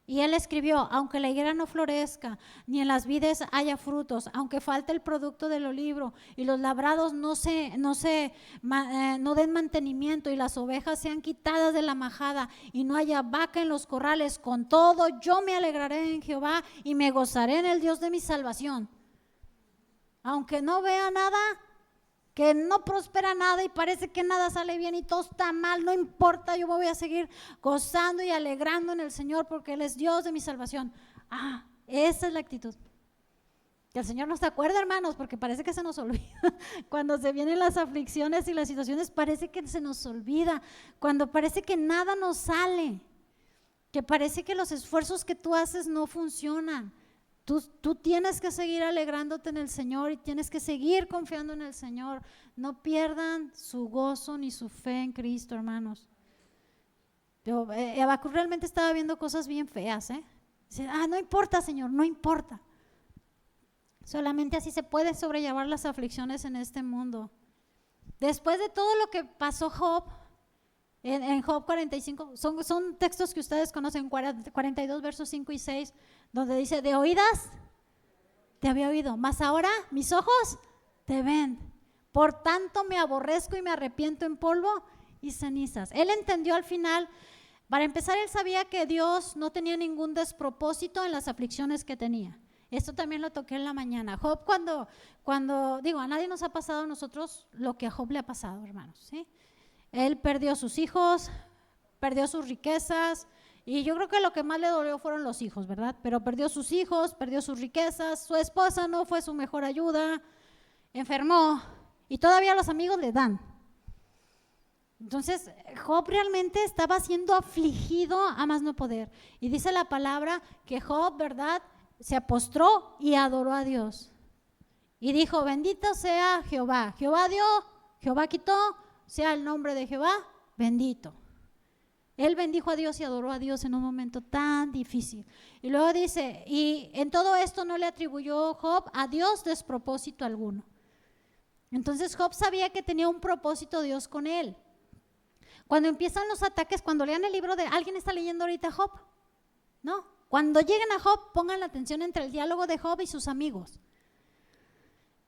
Y él escribió, aunque la higuera no florezca, ni en las vides haya frutos, aunque falte el producto del olivo y los labrados no den mantenimiento y las ovejas sean quitadas de la majada y no haya vaca en los corrales, con todo yo me alegraré en Jehová y me gozaré en el Dios de mi salvación. Aunque no vea nada, que no prospera nada y parece que nada sale bien y todo está mal, no importa, yo me voy a seguir gozando y alegrando en el Señor porque Él es Dios de mi salvación. Esa es la actitud. Que el Señor nos acuerda, hermanos, porque parece que se nos olvida. Cuando se vienen las aflicciones y las situaciones, parece que se nos olvida. Cuando parece que nada nos sale, que parece que los esfuerzos que tú haces no funcionan. Tú tienes que seguir alegrándote en el Señor y tienes que seguir confiando en el Señor. No pierdan su gozo ni su fe en Cristo, hermanos. Habacuc realmente estaba viendo cosas bien feas, Dice, no importa, Señor, no importa. Solamente así se puede sobrellevar las aflicciones en este mundo. Después de todo lo que pasó Job, en Job 45, son textos que ustedes conocen, 42 versos 5 y 6, donde dice, de oídas te había oído, mas ahora mis ojos te ven. Por tanto me aborrezco y me arrepiento en polvo y cenizas. Él entendió al final, para empezar, él sabía que Dios no tenía ningún despropósito en las aflicciones que tenía. Esto también lo toqué en la mañana. Job cuando digo, a nadie nos ha pasado a nosotros lo que a Job le ha pasado, hermanos, ¿sí? Él perdió sus hijos, perdió sus riquezas y yo creo que lo que más le dolió fueron los hijos, ¿verdad? Pero perdió sus hijos, perdió sus riquezas, su esposa no fue su mejor ayuda, enfermó y todavía los amigos le dan. Entonces Job realmente estaba siendo afligido a más no poder. Y dice la palabra que Job, ¿verdad?, se postró y adoró a Dios. Y dijo, bendito sea Jehová. Jehová dio, Jehová quitó, sea el nombre de Jehová bendito. Él bendijo a Dios y adoró a Dios en un momento tan difícil. Y luego dice, y en todo esto no le atribuyó Job a Dios despropósito alguno. Entonces Job sabía que tenía un propósito Dios con él. Cuando empiezan los ataques, cuando lean el libro de, ¿alguien está leyendo ahorita Job? No. Cuando lleguen a Job, pongan la atención entre el diálogo de Job y sus amigos.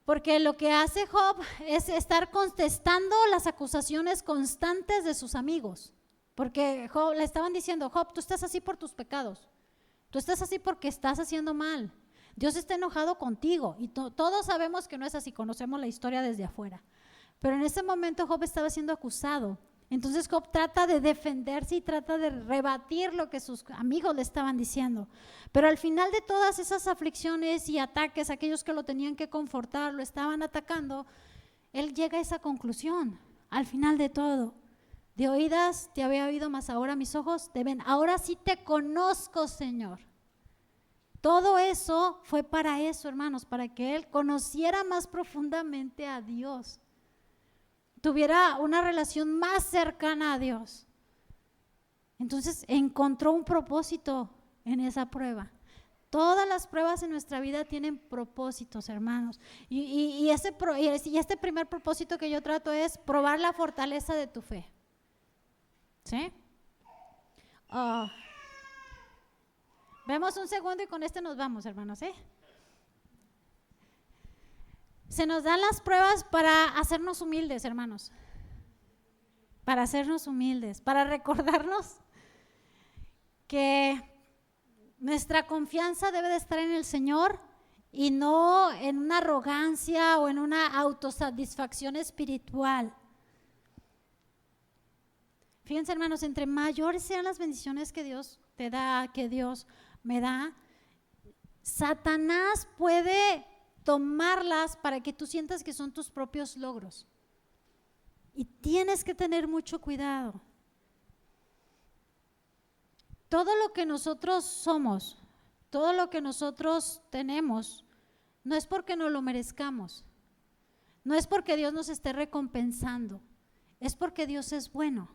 Porque lo que hace Job es estar contestando las acusaciones constantes de sus amigos. Porque Job, le estaban diciendo, Job, tú estás así por tus pecados. Tú estás así porque estás haciendo mal. Dios está enojado contigo. Y todos sabemos que no es así, conocemos la historia desde afuera. Pero en ese momento Job estaba siendo acusado. Entonces Job trata de defenderse y trata de rebatir lo que sus amigos le estaban diciendo. Pero al final de todas esas aflicciones y ataques, aquellos que lo tenían que confortar, lo estaban atacando, él llega a esa conclusión, al final de todo. De oídas te había oído, mas ahora mis ojos te ven. Ahora sí te conozco, Señor. Todo eso fue para eso, hermanos, para que él conociera más profundamente a Dios. Tuviera una relación más cercana a Dios. Entonces encontró un propósito en esa prueba. Todas las pruebas en nuestra vida tienen propósitos, hermanos. Y este primer propósito que yo trato es probar la fortaleza de tu fe. ¿Sí? Vemos un segundo y con este nos vamos, hermanos, Se nos dan las pruebas para hacernos humildes, hermanos. Para hacernos humildes, para recordarnos que nuestra confianza debe de estar en el Señor y no en una arrogancia o en una autosatisfacción espiritual. Fíjense, hermanos, entre mayores sean las bendiciones que Dios te da, que Dios me da, Satanás puede tomarlas para que tú sientas que son tus propios logros. Y tienes que tener mucho cuidado. Todo lo que nosotros somos, todo lo que nosotros tenemos, no es porque nos lo merezcamos, no es porque Dios nos esté recompensando, es porque Dios es bueno,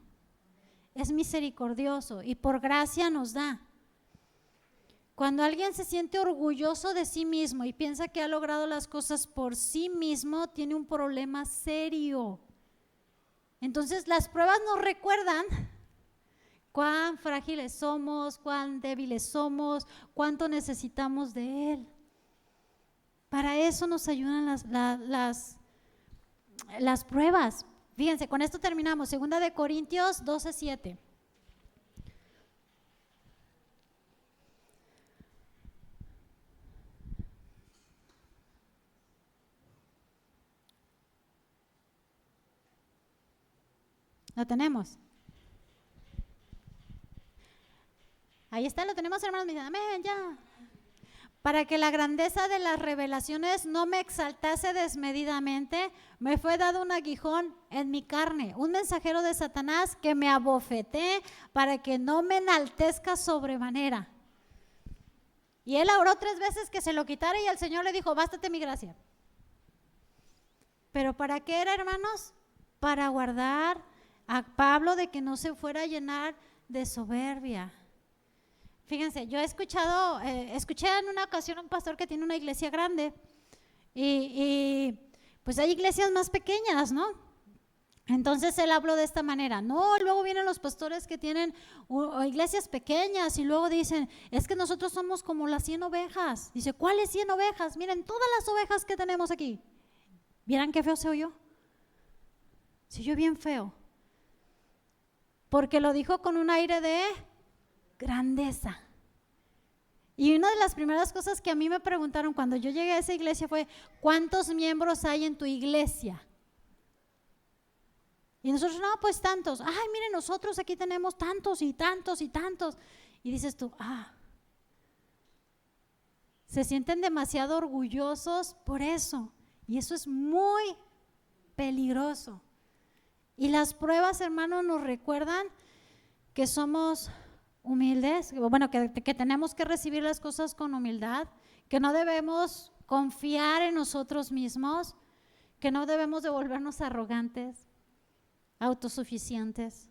es misericordioso y por gracia nos da. Cuando alguien se siente orgulloso de sí mismo y piensa que ha logrado las cosas por sí mismo, tiene un problema serio. Entonces las pruebas nos recuerdan cuán frágiles somos, cuán débiles somos, cuánto necesitamos de Él. Para eso nos ayudan las pruebas. Fíjense, con esto terminamos. 2 de Corintios 12:7. ¿Lo tenemos? Ahí está, lo tenemos, hermanos. Me dicen, amén, ya. Para que la grandeza de las revelaciones no me exaltase desmedidamente, me fue dado un aguijón en mi carne, un mensajero de Satanás que me abofeté para que no me enaltezca sobremanera. Y él oró 3 veces que se lo quitara y el Señor le dijo, bástate mi gracia. ¿Pero para qué era, hermanos? Para guardar a Pablo de que no se fuera a llenar de soberbia. Fíjense, yo escuché en una ocasión a un pastor que tiene una iglesia grande y pues hay iglesias más pequeñas, ¿no? Entonces él habló de esta manera. No, luego vienen los pastores que tienen iglesias pequeñas y luego dicen, es que nosotros somos como las 100 ovejas. Dice, ¿cuáles 100 ovejas? Miren todas las ovejas que tenemos aquí. ¿Vieran qué feo se oyó? Se oyó bien feo. Porque lo dijo con un aire de grandeza. Y una de las primeras cosas que a mí me preguntaron cuando yo llegué a esa iglesia fue, ¿cuántos miembros hay en tu iglesia? Y nosotros, no, pues tantos. Ay, miren, nosotros aquí tenemos tantos y tantos y tantos. Y dices tú, se sienten demasiado orgullosos por eso. Y eso es muy peligroso. Y las pruebas, hermanos, nos recuerdan que somos humildes, bueno, que tenemos que recibir las cosas con humildad, que no debemos confiar en nosotros mismos, que no debemos de volvernos arrogantes, autosuficientes.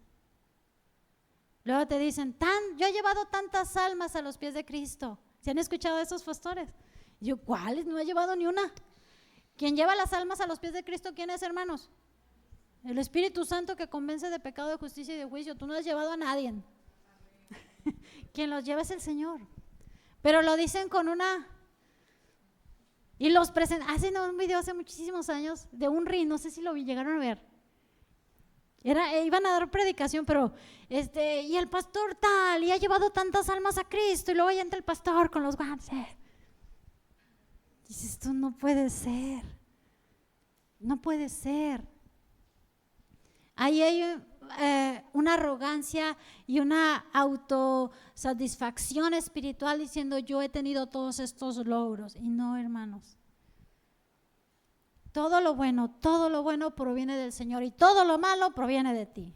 Luego te dicen, yo he llevado tantas almas a los pies de Cristo. ¿Se han escuchado de esos pastores? Y yo, ¿cuáles? No he llevado ni una. ¿Quién lleva las almas a los pies de Cristo? ¿Quién es, hermanos? El Espíritu Santo que convence de pecado, de justicia y de juicio. Tú no has llevado a nadie. Quien los lleva es el Señor. Pero lo dicen con una... Y los presentan. Hacen un video hace muchísimos años de un río, no sé si lo llegaron a ver. Iban a dar predicación, pero y el pastor tal, y ha llevado tantas almas a Cristo, y luego ya entra el pastor con los guantes. Dices, esto no puede ser. No puede ser. Ahí hay una arrogancia y una autosatisfacción espiritual diciendo yo he tenido todos estos logros. Y no, hermanos. Todo lo bueno proviene del Señor y todo lo malo proviene de ti.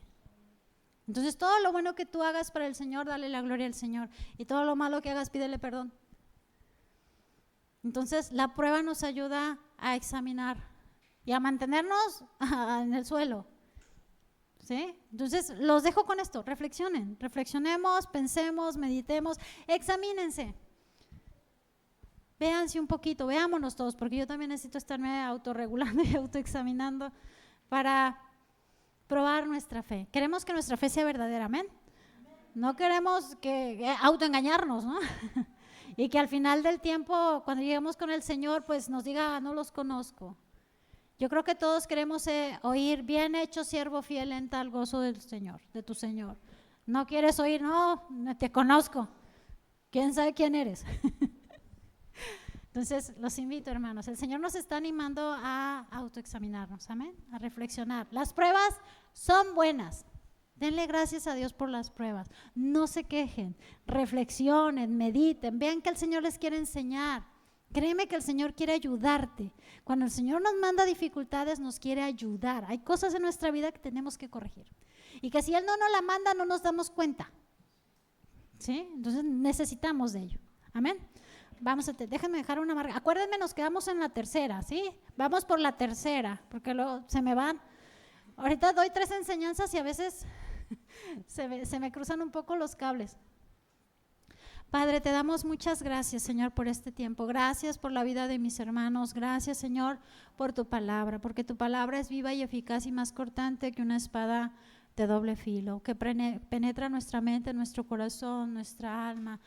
Entonces todo lo bueno que tú hagas para el Señor, dale la gloria al Señor. Y todo lo malo que hagas, pídele perdón. Entonces la prueba nos ayuda a examinar y a mantenernos en el suelo. ¿Sí? Entonces los dejo con esto, reflexionemos, pensemos, meditemos, examínense. Véanse un poquito, veámonos todos, porque yo también necesito estarme autorregulando y autoexaminando para probar nuestra fe. Queremos que nuestra fe sea verdadera, amén. No queremos que autoengañarnos, ¿no? Y que al final del tiempo, cuando lleguemos con el Señor, pues nos diga, no los conozco. Yo creo que todos queremos oír, bien hecho, siervo fiel en tal gozo del Señor, de tu Señor. No quieres oír, no te conozco. ¿Quién sabe quién eres? Entonces, los invito, hermanos. El Señor nos está animando a autoexaminarnos, amén, a reflexionar. Las pruebas son buenas. Denle gracias a Dios por las pruebas. No se quejen, reflexionen, mediten, vean que el Señor les quiere enseñar. Créeme que el Señor quiere ayudarte. Cuando el Señor nos manda dificultades, nos quiere ayudar. Hay cosas en nuestra vida que tenemos que corregir. Y que si Él no nos la manda, no nos damos cuenta. ¿Sí? Entonces necesitamos de ello. Amén. Déjenme dejar una marca. Acuérdenme, nos quedamos en la tercera, ¿sí? Vamos por la tercera, porque luego se me van. Ahorita doy 3 enseñanzas y a veces se me cruzan un poco los cables. Padre, te damos muchas gracias, Señor, por este tiempo. Gracias por la vida de mis hermanos. Gracias, Señor, por tu palabra, porque tu palabra es viva y eficaz y más cortante que una espada de doble filo, que penetra nuestra mente, nuestro corazón, nuestra alma,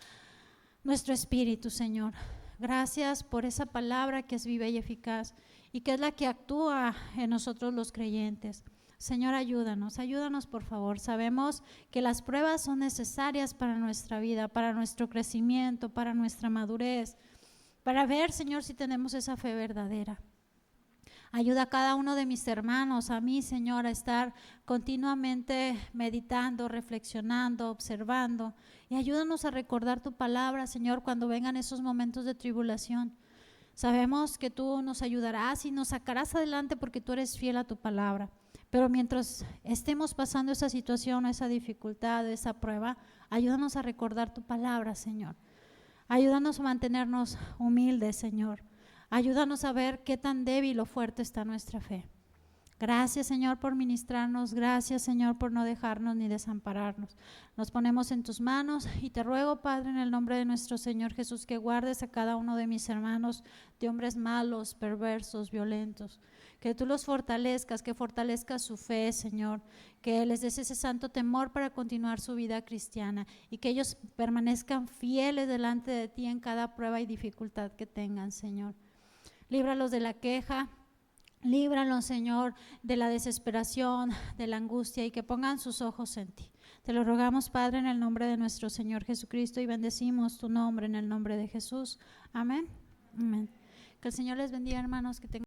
nuestro espíritu, Señor. Gracias por esa palabra que es viva y eficaz y que es la que actúa en nosotros los creyentes. Señor, ayúdanos por favor. Sabemos que las pruebas son necesarias para nuestra vida, para nuestro crecimiento, para nuestra madurez, para ver, Señor, si tenemos esa fe verdadera. Ayuda a cada uno de mis hermanos, a mí, Señor, a estar continuamente meditando, reflexionando, observando. Y ayúdanos a recordar tu palabra, Señor, cuando vengan esos momentos de tribulación. Sabemos que tú nos ayudarás y nos sacarás adelante porque tú eres fiel a tu palabra. Pero mientras estemos pasando esa situación, esa dificultad, esa prueba, ayúdanos a recordar tu palabra, Señor. Ayúdanos a mantenernos humildes, Señor. Ayúdanos a ver qué tan débil o fuerte está nuestra fe. Gracias, Señor, por ministrarnos. Gracias, Señor, por no dejarnos ni desampararnos. Nos ponemos en tus manos y te ruego, Padre, en el nombre de nuestro Señor Jesús, que guardes a cada uno de mis hermanos de hombres malos, perversos, violentos. Que tú los fortalezcas, que fortalezcas su fe, Señor. Que les des ese santo temor para continuar su vida cristiana y que ellos permanezcan fieles delante de ti en cada prueba y dificultad que tengan, Señor. Líbralos de la queja, líbralos, Señor, de la desesperación, de la angustia y que pongan sus ojos en ti. Te lo rogamos, Padre, en el nombre de nuestro Señor Jesucristo y bendecimos tu nombre en el nombre de Jesús. Amén. Amén. Que el Señor les bendiga, hermanos, que tengan